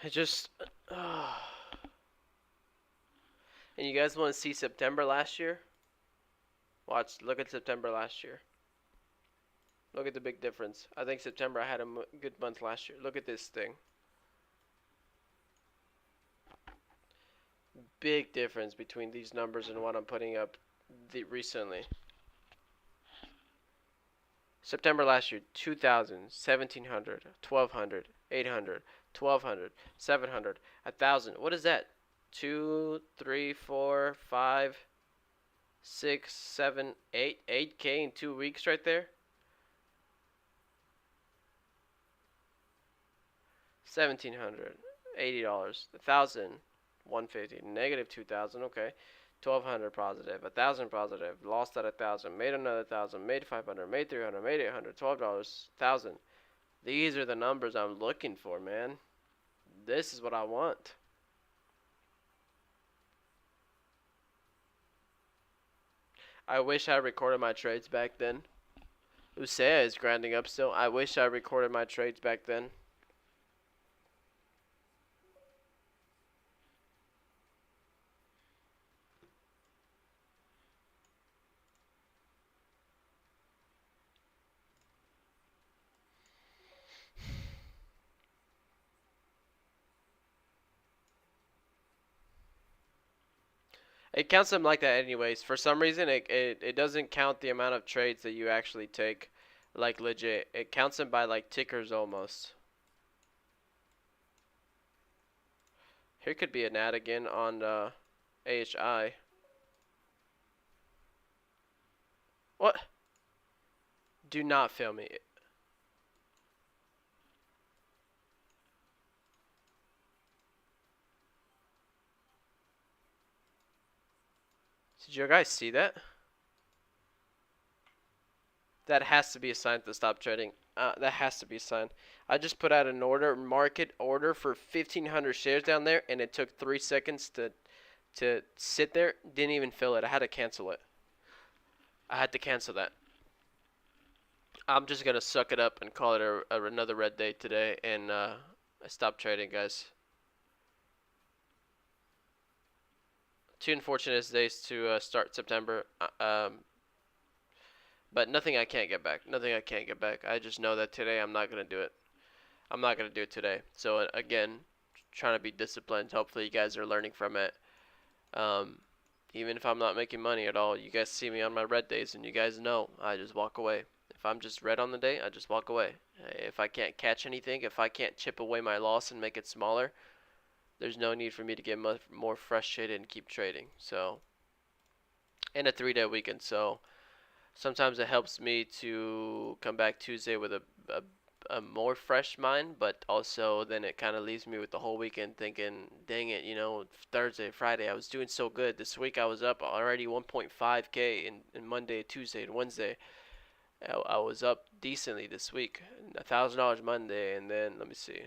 Speaker 1: I just. And you guys want to see September last year? Watch. Look at September last year. Look at the big difference. I think September I had a good month last year. Look at this thing. Big difference between these numbers and what I'm putting up recently. September last year, 2,000, 1,700, 1,200, 800, 1,200, 700, 1,000. What is that? 2, 3, 4, 5, 6, 7, 8. 8K in 2 weeks right there. 1,700, $80, 1,000, 150, negative 2,000. Okay. 1,200 positive, 1,000 positive, lost at 1,000, made another 1,000, made 500, made 300, made 800, $12, 1,000. These are the numbers I'm looking for, man. This is what I want. I wish I recorded my trades back then. Usea is grinding up still. I wish I recorded my trades back then. It counts them like that anyways. For some reason, it doesn't count the amount of trades that you actually take, like legit. It counts them by like tickers almost. Here could be an ad again on AHI. What? Do not fail me. Did you guys see that? That has to be a sign to stop trading. That has to be a sign. I just put out an order, market order for 1,500 shares down there, and it took 3 seconds to sit there. Didn't even fill it. I had to cancel it. I had to cancel that. I'm just gonna suck it up and call it another red day today, and I stopped trading, guys. 2 unfortunate days to start September. But nothing I can't get back. Nothing I can't get back. I just know that today I'm not going to do it. I'm not going to do it today. So, again, trying to be disciplined. Hopefully you guys are learning from it. Even if I'm not making money at all, you guys see me on my red days and you guys know I just walk away. If I'm just red on the day, I just walk away. If I can't catch anything, if I can't chip away my loss and make it smaller, there's no need for me to get more frustrated and keep trading. So, and a 3-day weekend. So, sometimes it helps me to come back Tuesday with a more fresh mind, but also then it kind of leaves me with the whole weekend thinking, dang it, Thursday, Friday, I was doing so good. This week I was up already 1.5K in Monday, Tuesday, and Wednesday. I was up decently this week, $1,000 Monday, and then let me see.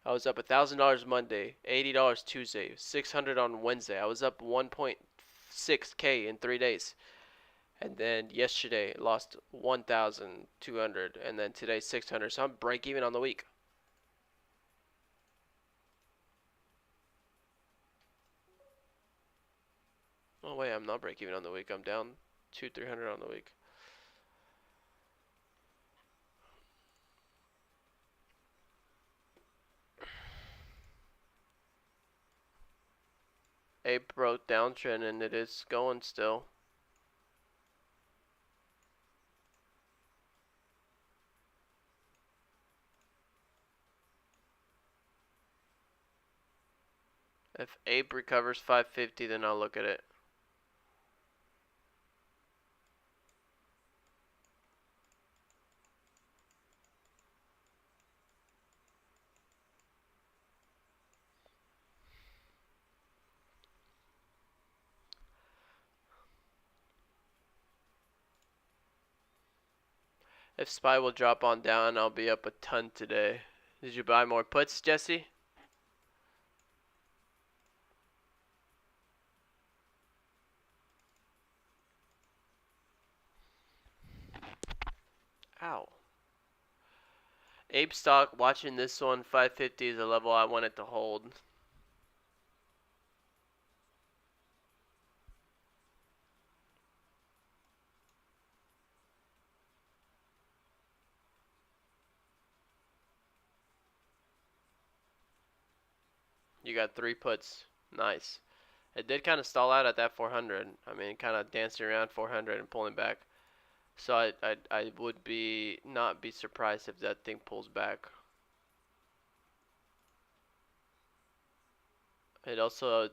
Speaker 1: I was up $1,000 Monday, $80 Tuesday, 600 on Wednesday. I was up 6K in 3 days. And then yesterday lost 1,200, and then today 600. So I'm break even on the week. Oh wait, I'm not break even on the week. I'm down 200-300 on the week. Ape broke downtrend and it is going still. If Ape recovers 550, then I'll look at it. If SPY will drop on down, I'll be up a ton today. Did you buy more puts, Jesse? Ow. Ape stock, watching this one, 550 is a level I wanted to hold. You got 3 puts. Nice. It did kind of stall out at that 400. I mean, kind of dancing around 400 and pulling back. So I would not be surprised if that thing pulls back. It also,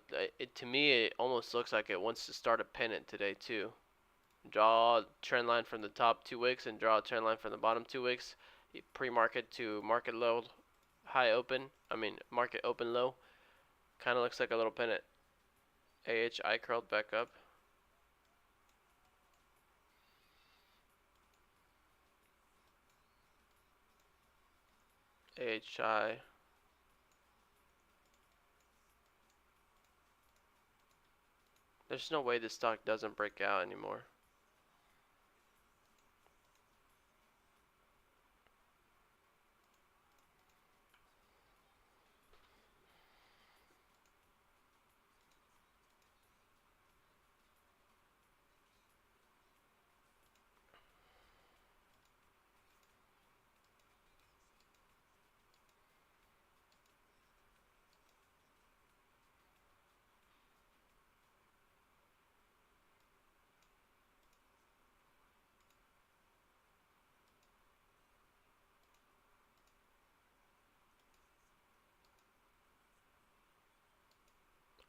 Speaker 1: to me, it almost looks like it wants to start a pennant today too. Draw a trend line from the top 2 wicks and draw a trend line from the bottom 2 wicks. Pre-market to market low, high open. I mean, market open low. Kind of looks like a little pennant. AHI curled back up. AHI. There's no way this stock doesn't break out anymore.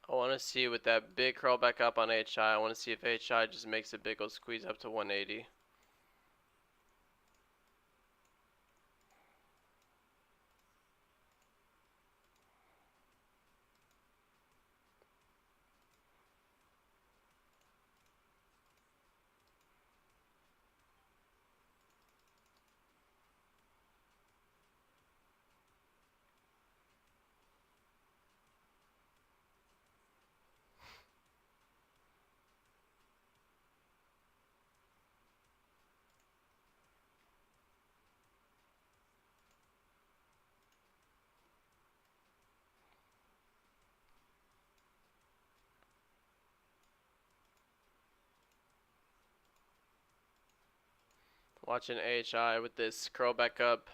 Speaker 1: I want to see with that big curl back up on HI. I want to see if HI just makes a big old squeeze up to 180. Watching AHI with this curl back up.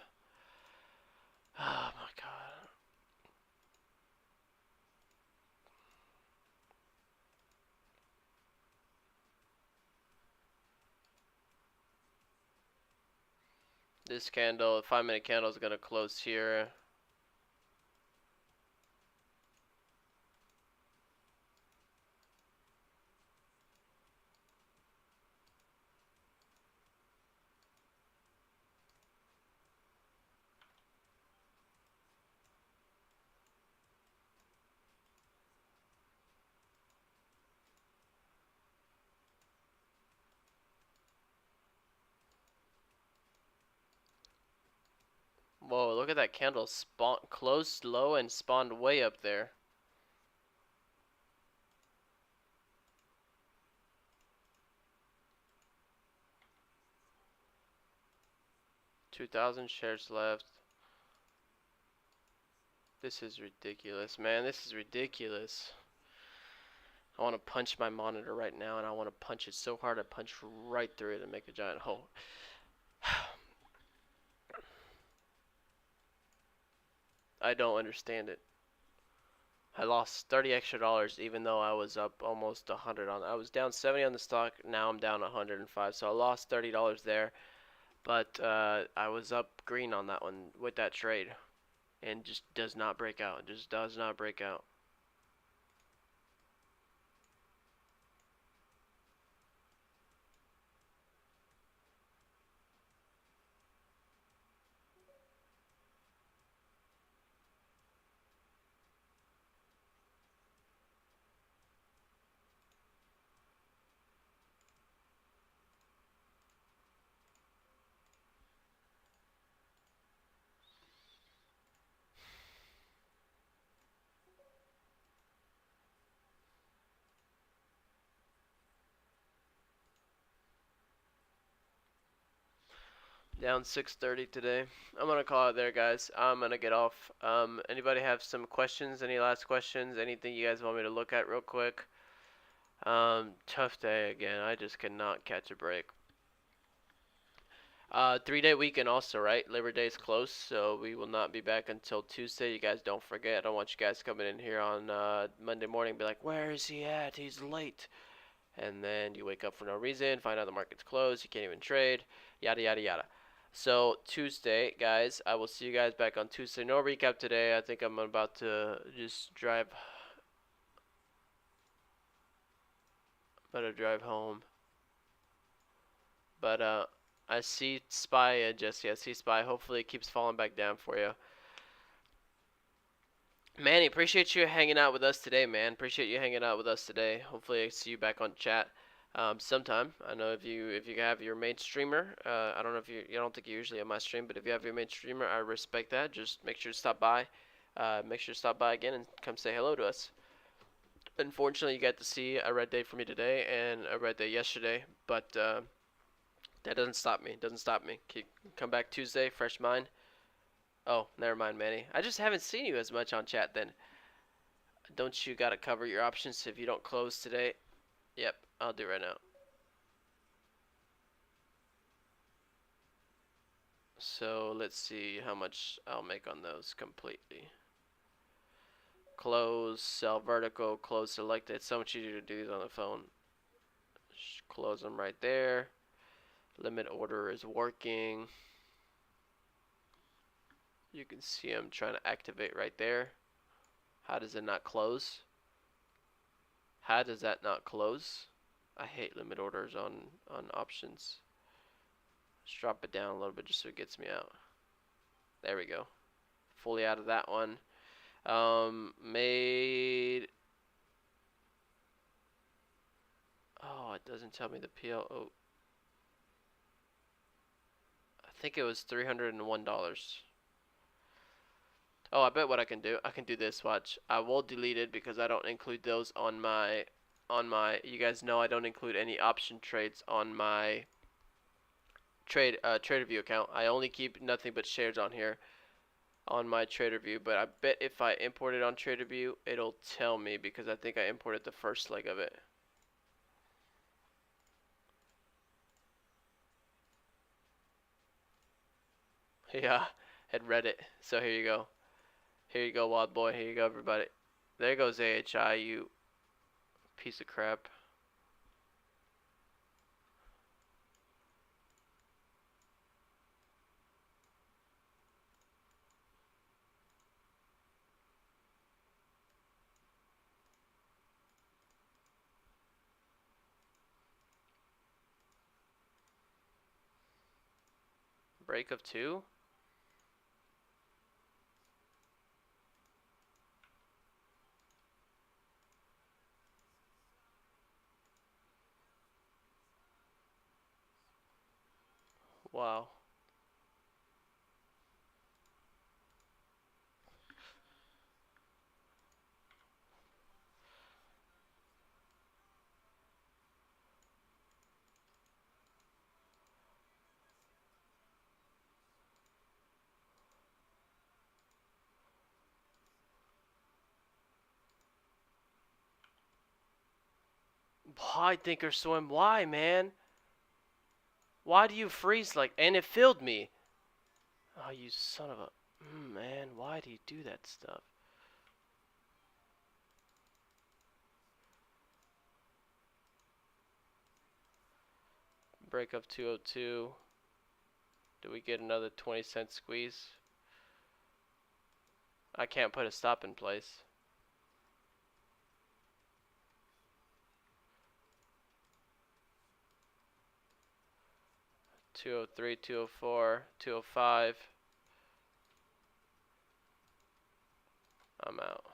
Speaker 1: Oh my god. This candle, 5-minute candle, is going to close here. Whoa, look at that candle. Closed low and spawned way up there. 2,000 shares left. This is ridiculous, man. This is ridiculous. I want to punch my monitor right now, and I want to punch it so hard I punch right through it and make a giant hole. I don't understand it. I lost $30 extra even though I was up almost 100 on. I was down 70 on the stock. Now I'm down 105. So I lost $30 there, but I was up green on that one with that trade, and just does not break out. Just does not break out. Down 630 today. I'm gonna call it there, guys. I'm gonna get off. Anybody have some questions? Any last questions? Anything you guys want me to look at real quick? Tough day again. I just cannot catch a break. 3-day weekend also, right? Labor Day is close, so we will not be back until Tuesday. You guys don't forget. I don't want you guys coming in here on Monday morning and be like, where is he at? He's late. And then you wake up for no reason, find out the market's closed, you can't even trade, yada, yada, yada. So Tuesday, guys, I will see you guys back on Tuesday. No recap today. I think I'm about to just drive home. But I see SPY, Jesse. I see SPY. Hopefully it keeps falling back down for you. Manny, appreciate you hanging out with us today, man. Appreciate you hanging out with us today. Hopefully I see you back on chat sometime. I know if you have your main streamer, I don't know if I don't think you usually have my stream, but if you have your main streamer, I respect that. Just make sure to stop by. Make sure to stop by again and come say hello to us. Unfortunately, you got to see a red day for me today and a red day yesterday, but that doesn't stop me. Doesn't stop me. Come back Tuesday, fresh mind. Oh, never mind, Manny. I just haven't seen you as much on chat then. Don't you gotta cover your options if you don't close today? Yep, I'll do it right now. So let's see how much I'll make on those completely. Close, sell vertical, close selected. It's so much easier to do these on the phone. Just close them right there. Limit order is working. You can see I'm trying to activate right there. How does it not close? How does that not close? I hate limit orders on options. Just drop it down a little bit just so it gets me out. There we go. Fully out of that one. Made. Oh, it doesn't tell me the PL. Oh. I think it was $301. Oh, I bet what I can do. I can do this. Watch. I will delete it because I don't include those on my. You guys know I don't include any option trades on my TraderView account. I only keep nothing but shares on here on my TraderView, but I bet if I import it on TraderView, it'll tell me because I think I imported the first leg of it. Yeah, had read it. So here you go. Here you go, wild boy. Here you go, everybody. There goes AHI, you piece of crap. Break of 2? Wow. Why Thinkorswim? Why, man? Why do you freeze like? And it filled me. Oh, you son of a... man, why do you do that stuff? Break of 202. Do we get another 20-cent squeeze? I can't put a stop in place. $203, $204, $205. I'm out.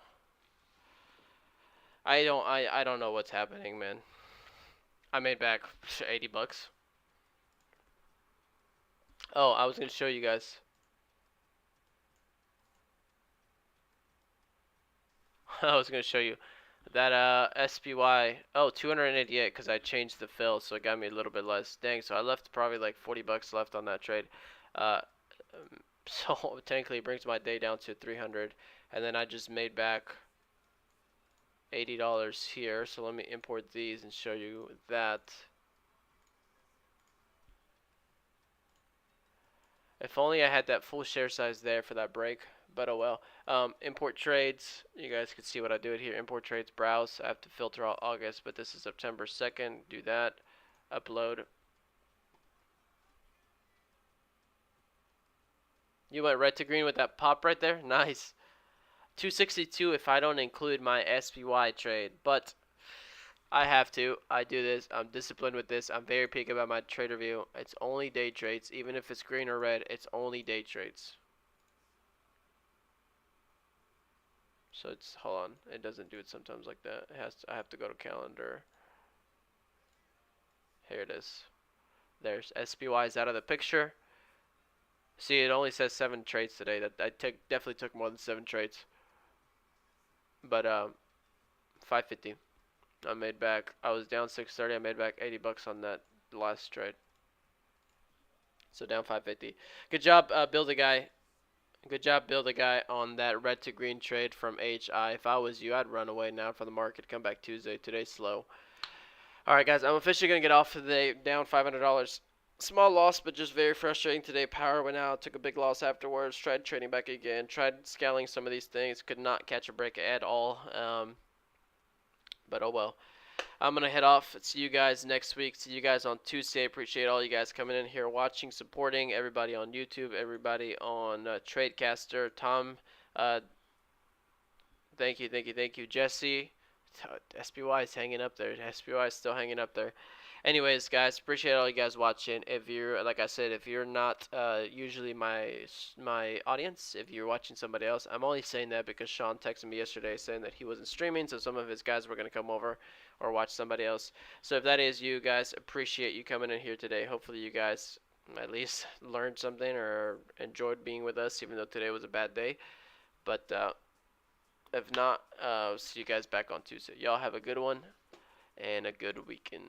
Speaker 1: I don't know what's happening, man. I made back 80 bucks. Oh, I was gonna show you guys. I was gonna show you that SPY. Oh, 288 because I changed the fill, so it got me a little bit less. Dang, so I left probably like 40 bucks left on that trade. Uh, so technically it brings my day down to 300, and then I just made back $80 here. So let me import these and show you that. If only I had that full share size there for that break, but oh well. Import trades, you guys can see what I do it here. Import trades, browse. I have to filter out August, but this is September 2nd. Do that. Upload. You went red to green with that pop right there? Nice. 262 if I don't include my SPY trade, but I have to. I do this. I'm disciplined with this. I'm very picky about my trader view. It's only day trades. Even if it's green or red, it's only day trades. So it's, hold on, it doesn't do it sometimes like that. It has to, I have to go to calendar. Here it is. There's SPY is out of the picture. See, it only says 7 trades today. That I definitely took more than 7 trades. But 550. I made back. I was down 630. I made back 80 bucks on that last trade. So down 550. Good job, Build a Guy. Good job, Build a Guy, on that red to green trade from HI. If I was you, I'd run away now from the market. Come back Tuesday. Today's slow. All right, guys. I'm officially gonna get off today. Down $500. Small loss, but just very frustrating today. Power went out. Took a big loss afterwards. Tried trading back again. Tried scaling some of these things. Could not catch a break at all. But oh well. I'm going to head off. See you guys next week. See you guys on Tuesday. Appreciate all you guys coming in here, watching, supporting. Everybody on YouTube, everybody on Tradecaster. Tom, thank you, thank you, thank you. Jesse, SPY is hanging up there. SPY is still hanging up there. Anyways, guys, appreciate all you guys watching. If you're, like I said, if you're not usually my audience, if you're watching somebody else, I'm only saying that because Sean texted me yesterday saying that he wasn't streaming, so some of his guys were going to come over or watch somebody else. So if that is you guys, appreciate you coming in here today. Hopefully you guys at least learned something or enjoyed being with us, even though today was a bad day. But if not, see you guys back on Tuesday. Y'all have a good one and a good weekend.